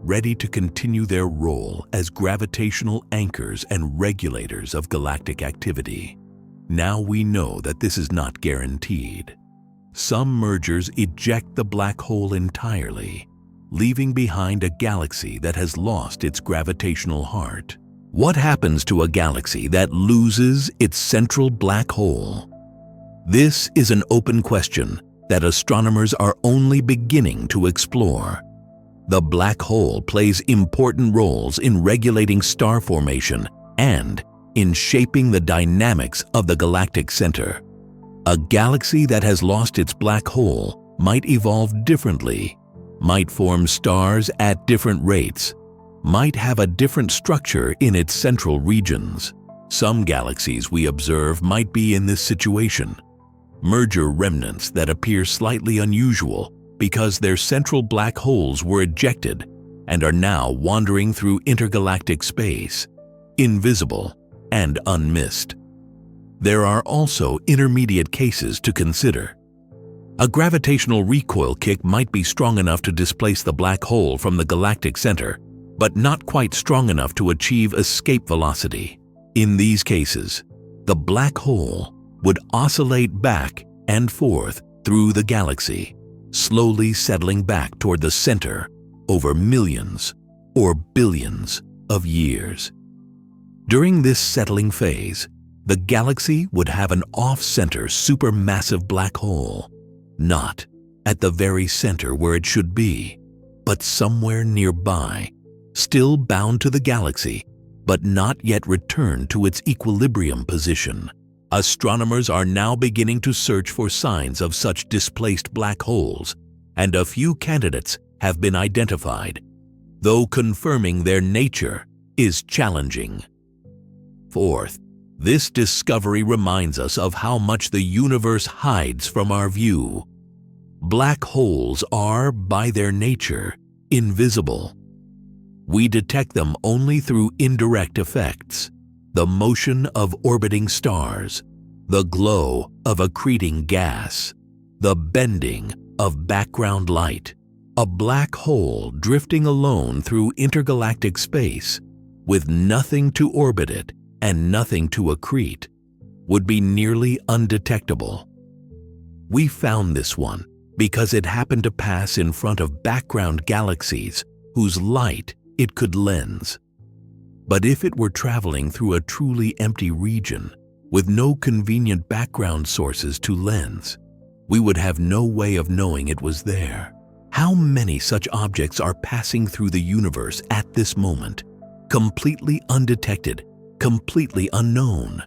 ready to continue their role as gravitational anchors and regulators of galactic activity. Now we know that this is not guaranteed. Some mergers eject the black hole entirely, leaving behind a galaxy that has lost its gravitational heart. What happens to a galaxy that loses its central black hole? This is an open question that astronomers are only beginning to explore. The black hole plays important roles in regulating star formation and in shaping the dynamics of the galactic center. A galaxy that has lost its black hole might evolve differently, might form stars at different rates, might have a different structure in its central regions. Some galaxies we observe might be in this situation. Merger remnants that appear slightly unusual because their central black holes were ejected and are now wandering through intergalactic space, invisible and unmissed. There are also intermediate cases to consider. A gravitational recoil kick might be strong enough to displace the black hole from the galactic center, but not quite strong enough to achieve escape velocity. In these cases, the black hole would oscillate back and forth through the galaxy, slowly settling back toward the center over millions or billions of years. During this settling phase, the galaxy would have an off-center supermassive black hole, not at the very center where it should be, but somewhere nearby, still bound to the galaxy, but not yet returned to its equilibrium position. Astronomers are now beginning to search for signs of such displaced black holes, and a few candidates have been identified, though confirming their nature is challenging. Fourth, this discovery reminds us of how much the universe hides from our view. Black holes are, by their nature, invisible. We detect them only through indirect effects: the motion of orbiting stars, the glow of accreting gas, the bending of background light. A black hole drifting alone through intergalactic space, with nothing to orbit it and nothing to accrete, would be nearly undetectable. We found this one because it happened to pass in front of background galaxies whose light it could lens. But if it were traveling through a truly empty region with no convenient background sources to lens, we would have no way of knowing it was there. How many such objects are passing through the universe at this moment, completely undetected, completely unknown?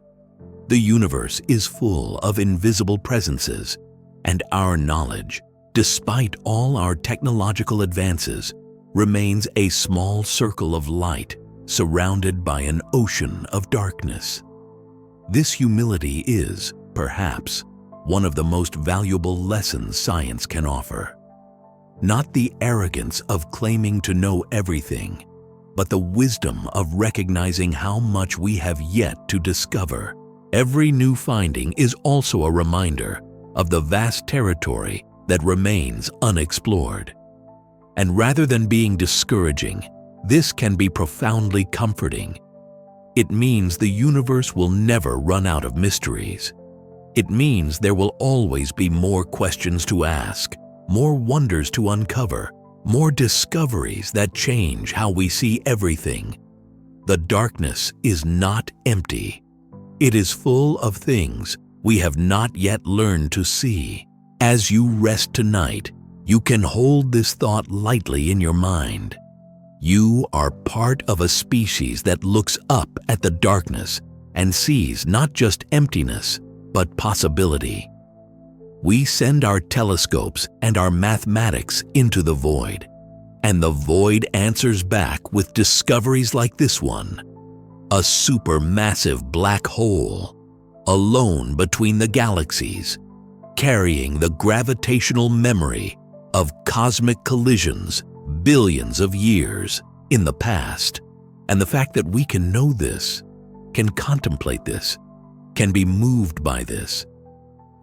The universe is full of invisible presences, and our knowledge, despite all our technological advances, remains a small circle of light surrounded by an ocean of darkness. This humility is, perhaps, one of the most valuable lessons science can offer. Not the arrogance of claiming to know everything, but the wisdom of recognizing how much we have yet to discover. Every new finding is also a reminder of the vast territory that remains unexplored. And rather than being discouraging, this can be profoundly comforting. It means the universe will never run out of mysteries. It means there will always be more questions to ask, more wonders to uncover, more discoveries that change how we see everything. The darkness is not empty. It is full of things we have not yet learned to see. As you rest tonight, you can hold this thought lightly in your mind. You are part of a species that looks up at the darkness and sees not just emptiness, but possibility. We send our telescopes and our mathematics into the void, and the void answers back with discoveries like this one: a supermassive black hole, alone between the galaxies, carrying the gravitational memory of cosmic collisions billions of years in the past. And the fact that we can know this, can contemplate this, can be moved by this,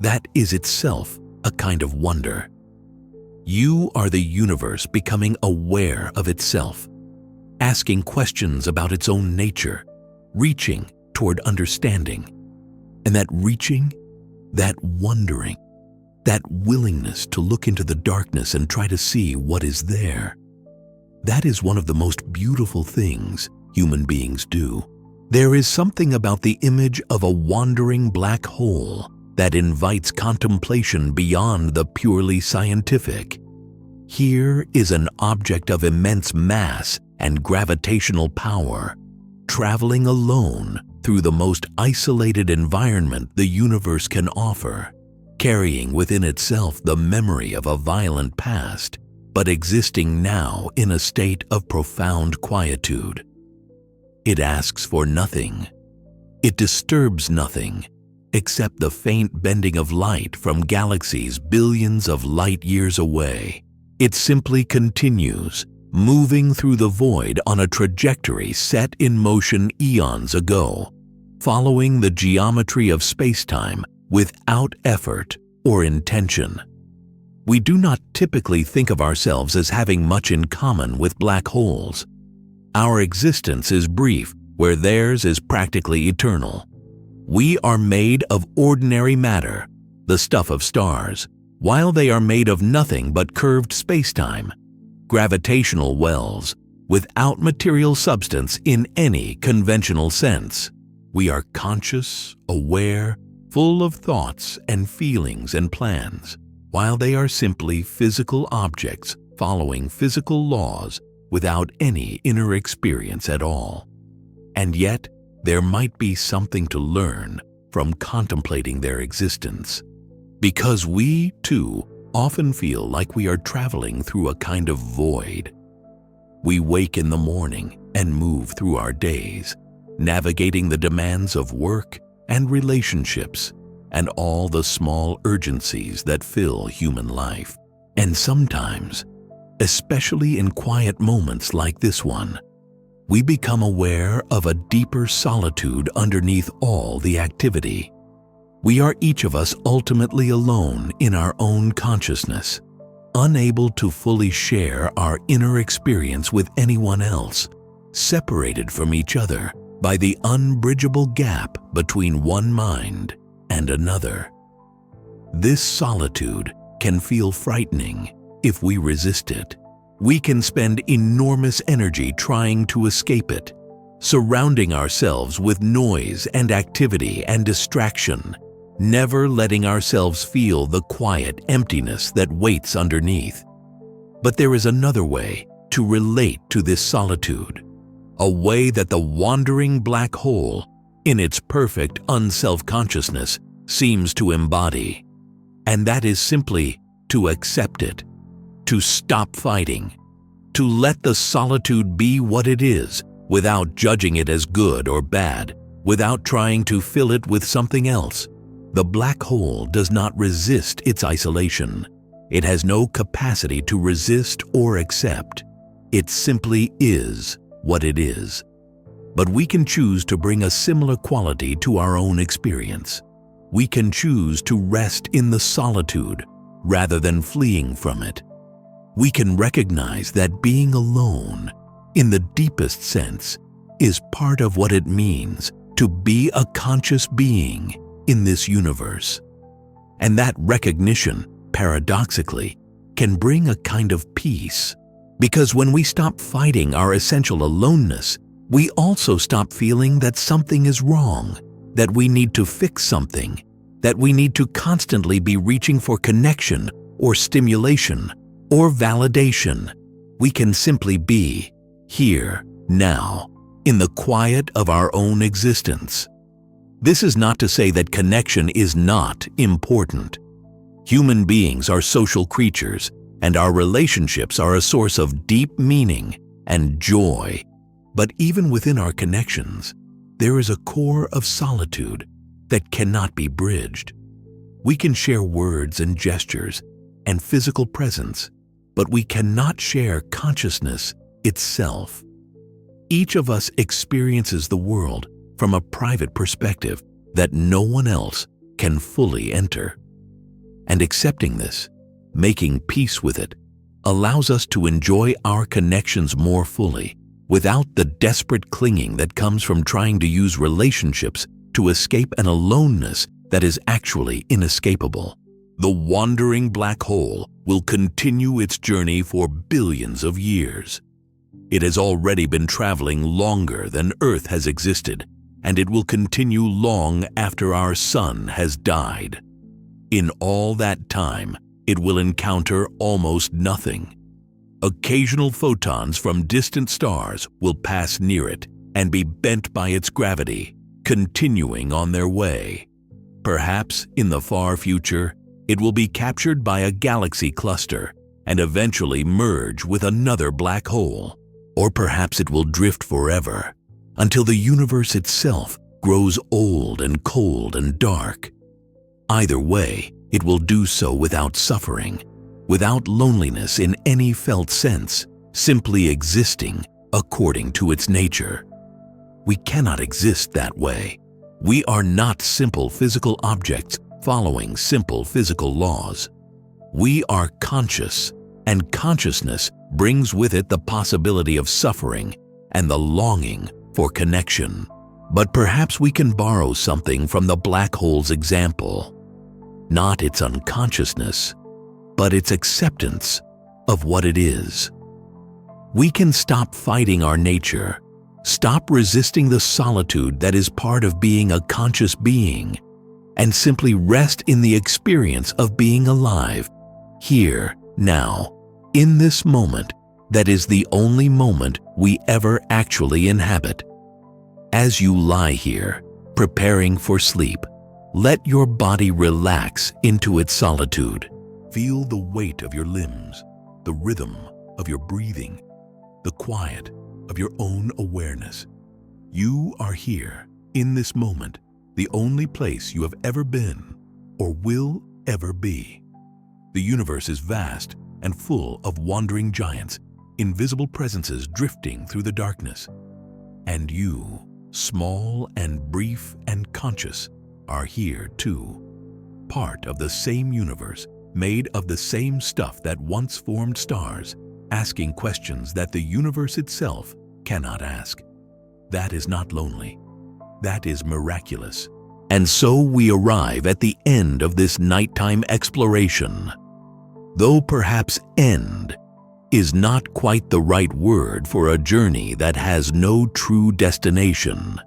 that is itself a kind of wonder. You are the universe becoming aware of itself, asking questions about its own nature, reaching toward understanding. And that reaching, that wondering, that willingness to look into the darkness and try to see what is there, that is one of the most beautiful things human beings do. There is something about the image of a wandering black hole that invites contemplation beyond the purely scientific. Here is an object of immense mass and gravitational power, traveling alone through the most isolated environment the universe can offer, carrying within itself the memory of a violent past, but existing now in a state of profound quietude. It asks for nothing. It disturbs nothing, except the faint bending of light from galaxies billions of light years away. It simply continues, moving through the void on a trajectory set in motion eons ago, following the geometry of space-time without effort or intention. We do not typically think of ourselves as having much in common with black holes. Our existence is brief, where theirs is practically eternal. We are made of ordinary matter, the stuff of stars, while they are made of nothing but curved space-time, gravitational wells, without material substance in any conventional sense. We are conscious, aware, full of thoughts and feelings and plans, while they are simply physical objects following physical laws without any inner experience at all. And yet, there might be something to learn from contemplating their existence, because we, too, often feel like we are traveling through a kind of void. We wake in the morning and move through our days, navigating the demands of work and relationships and all the small urgencies that fill human life. And sometimes, especially in quiet moments like this one, we become aware of a deeper solitude underneath all the activity. We are each of us ultimately alone in our own consciousness, unable to fully share our inner experience with anyone else, separated from each other by the unbridgeable gap between one mind and another. This solitude can feel frightening if we resist it. We can spend enormous energy trying to escape it, surrounding ourselves with noise and activity and distraction, never letting ourselves feel the quiet emptiness that waits underneath. But there is another way to relate to this solitude, a way that the wandering black hole, in its perfect unself-consciousness, seems to embody. And that is simply to accept it, to stop fighting, to let the solitude be what it is without judging it as good or bad, without trying to fill it with something else. The black hole does not resist its isolation. It has no capacity to resist or accept. It simply is what it is. But we can choose to bring a similar quality to our own experience. We can choose to rest in the solitude rather than fleeing from it. We can recognize that being alone, in the deepest sense, is part of what it means to be a conscious being in this universe. And that recognition, paradoxically, can bring a kind of peace, because when we stop fighting our essential aloneness, we also stop feeling that something is wrong, that we need to fix something, that we need to constantly be reaching for connection or stimulation or validation. We can simply be here, now, in the quiet of our own existence. This is not to say that connection is not important. Human beings are social creatures, and our relationships are a source of deep meaning and joy. But even within our connections, there is a core of solitude that cannot be bridged. We can share words and gestures and physical presence, but we cannot share consciousness itself. Each of us experiences the world from a private perspective that no one else can fully enter. And accepting this, Making peace with it allows us to enjoy our connections more fully, without the desperate clinging that comes from trying to use relationships to escape an aloneness that is actually inescapable. The wandering black hole will continue its journey for billions of years. It has already been traveling longer than Earth has existed, and it will continue long after our sun has died. In all that time, it will encounter almost nothing. Occasional photons from distant stars will pass near it and be bent by its gravity, continuing on their way. Perhaps in the far future, it will be captured by a galaxy cluster and eventually merge with another black hole. Or perhaps it will drift forever, until the universe itself grows old and cold and dark. Either way, it will do so without suffering, without loneliness in any felt sense, simply existing according to its nature. We cannot exist that way. We are not simple physical objects following simple physical laws. We are conscious, and consciousness brings with it the possibility of suffering and the longing for connection. But perhaps we can borrow something from the black hole's example. Not its unconsciousness, but its acceptance of what it is. We can stop fighting our nature, stop resisting the solitude that is part of being a conscious being, and simply rest in the experience of being alive, here, now, in this moment that is the only moment we ever actually inhabit. As you lie here, preparing for sleep, let your body relax into its solitude. Feel the weight of your limbs, the rhythm of your breathing, the quiet of your own awareness. You are here, in this moment, the only place you have ever been or will ever be. The universe is vast and full of wandering giants, invisible presences drifting through the darkness. And you, small and brief and conscious, are here too, part of the same universe, made of the same stuff that once formed stars, asking questions that the universe itself cannot ask. That is not lonely. That is miraculous. And so we arrive at the end of this nighttime exploration. Though perhaps end is not quite the right word for a journey that has no true destination.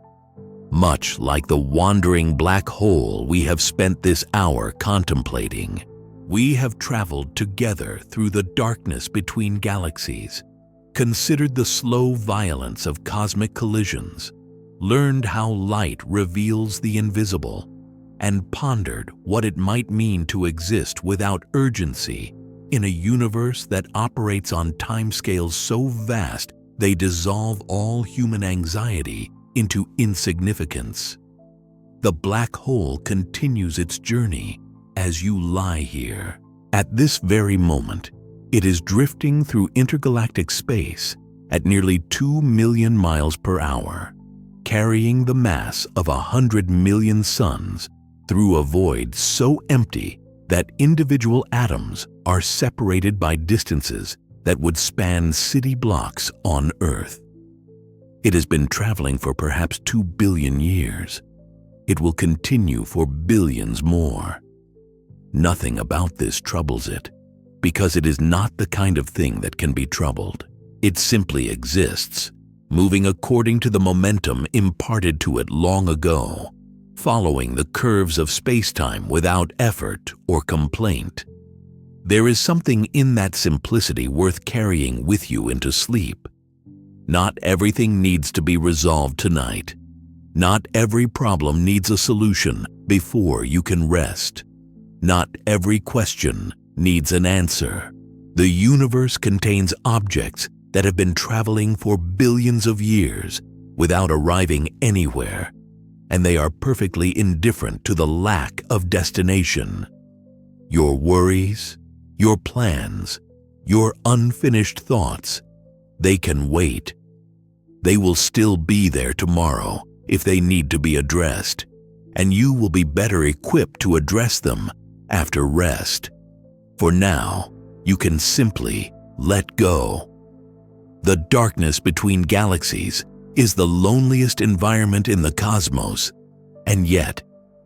Much like the wandering black hole we have spent this hour contemplating, we have traveled together through the darkness between galaxies, considered the slow violence of cosmic collisions, learned how light reveals the invisible, and pondered what it might mean to exist without urgency in a universe that operates on timescales so vast they dissolve all human anxiety into insignificance. The black hole continues its journey as you lie here. At this very moment, it is drifting through intergalactic space at nearly 2 million miles per hour, carrying the mass of 100 million suns through a void so empty that individual atoms are separated by distances that would span city blocks on Earth. It has been traveling for perhaps 2 billion years. It will continue for billions more. Nothing about this troubles it, because it is not the kind of thing that can be troubled. It simply exists, moving according to the momentum imparted to it long ago, following the curves of space-time without effort or complaint. There is something in that simplicity worth carrying with you into sleep. Not everything needs to be resolved tonight. Not every problem needs a solution before you can rest. Not every question needs an answer. The universe contains objects that have been traveling for billions of years without arriving anywhere, and they are perfectly indifferent to the lack of destination. Your worries, your plans, your unfinished thoughts, they can wait. They will still be there tomorrow if they need to be addressed, and you will be better equipped to address them after rest. For now, you can simply let go. The darkness between galaxies is the loneliest environment in the cosmos, and yet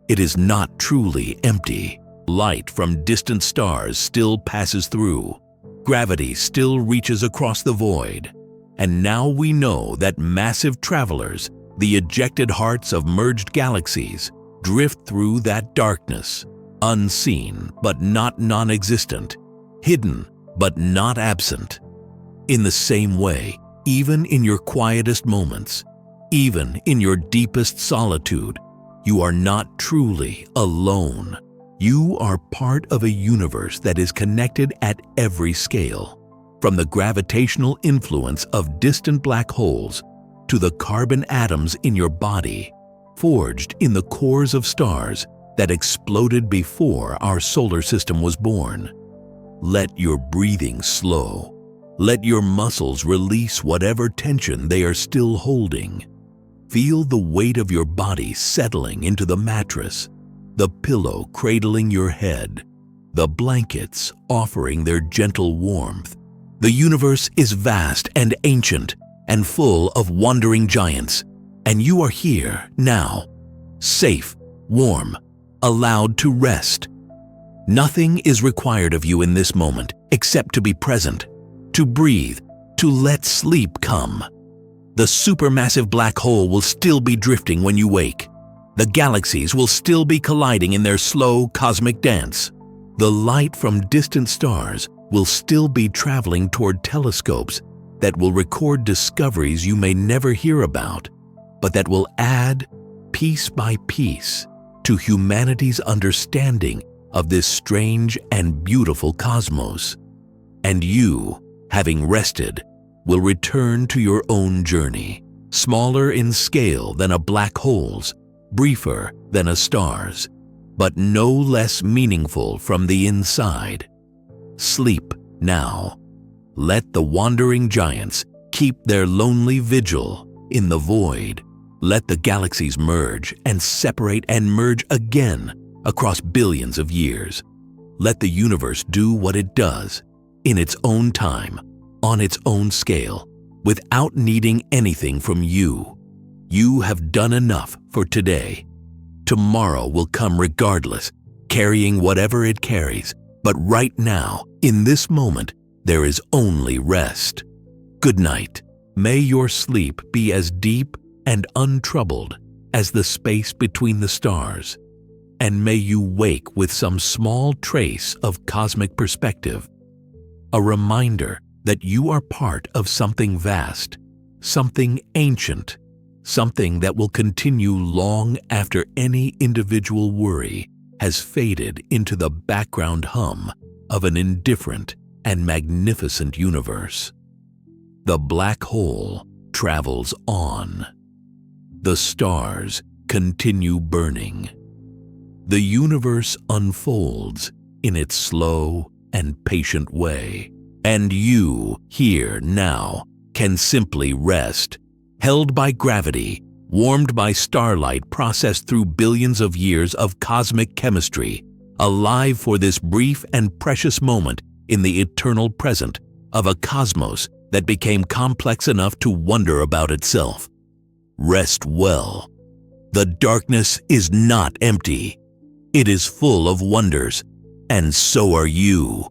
it is not truly empty. Light from distant stars still passes through. Gravity still reaches across the void. And now we know that massive travelers, the ejected hearts of merged galaxies, drift through that darkness, unseen but not non-existent, hidden but not absent. In the same way, even in your quietest moments, even in your deepest solitude, you are not truly alone. You are part of a universe that is connected at every scale, from the gravitational influence of distant black holes to the carbon atoms in your body, forged in the cores of stars that exploded before our solar system was born. Let your breathing slow. Let your muscles release whatever tension they are still holding. Feel the weight of your body settling into the mattress, the pillow cradling your head, the blankets offering their gentle warmth. The universe is vast and ancient and full of wandering giants, and you are here now, safe, warm, allowed to rest. Nothing is required of you in this moment except to be present, to breathe, to let sleep come. The supermassive black hole will still be drifting when you wake. The galaxies will still be colliding in their slow cosmic dance. The light from distant stars will still be traveling toward telescopes that will record discoveries you may never hear about, but that will add, piece by piece, to humanity's understanding of this strange and beautiful cosmos. And you, having rested, will return to your own journey, smaller in scale than a black hole's, briefer than a star's, but no less meaningful from the inside. Sleep now. Let the wandering giants keep their lonely vigil in the void. Let the galaxies merge and separate and merge again across billions of years. Let the universe do what it does, in its own time, on its own scale, without needing anything from you. You have done enough for today. Tomorrow will come regardless, carrying whatever it carries. But right now, in this moment, there is only rest. Good night. May your sleep be as deep and untroubled as the space between the stars. And may you wake with some small trace of cosmic perspective. A reminder that you are part of something vast, something ancient, something that will continue long after any individual worry has faded into the background hum of an indifferent and magnificent universe. The black hole travels on. The stars continue burning. The universe unfolds in its slow and patient way. And you, here now, can simply rest, held by gravity, warmed by starlight processed through billions of years of cosmic chemistry, alive for this brief and precious moment in the eternal present of a cosmos that became complex enough to wonder about itself. Rest well. The darkness is not empty. It is full of wonders, and so are you.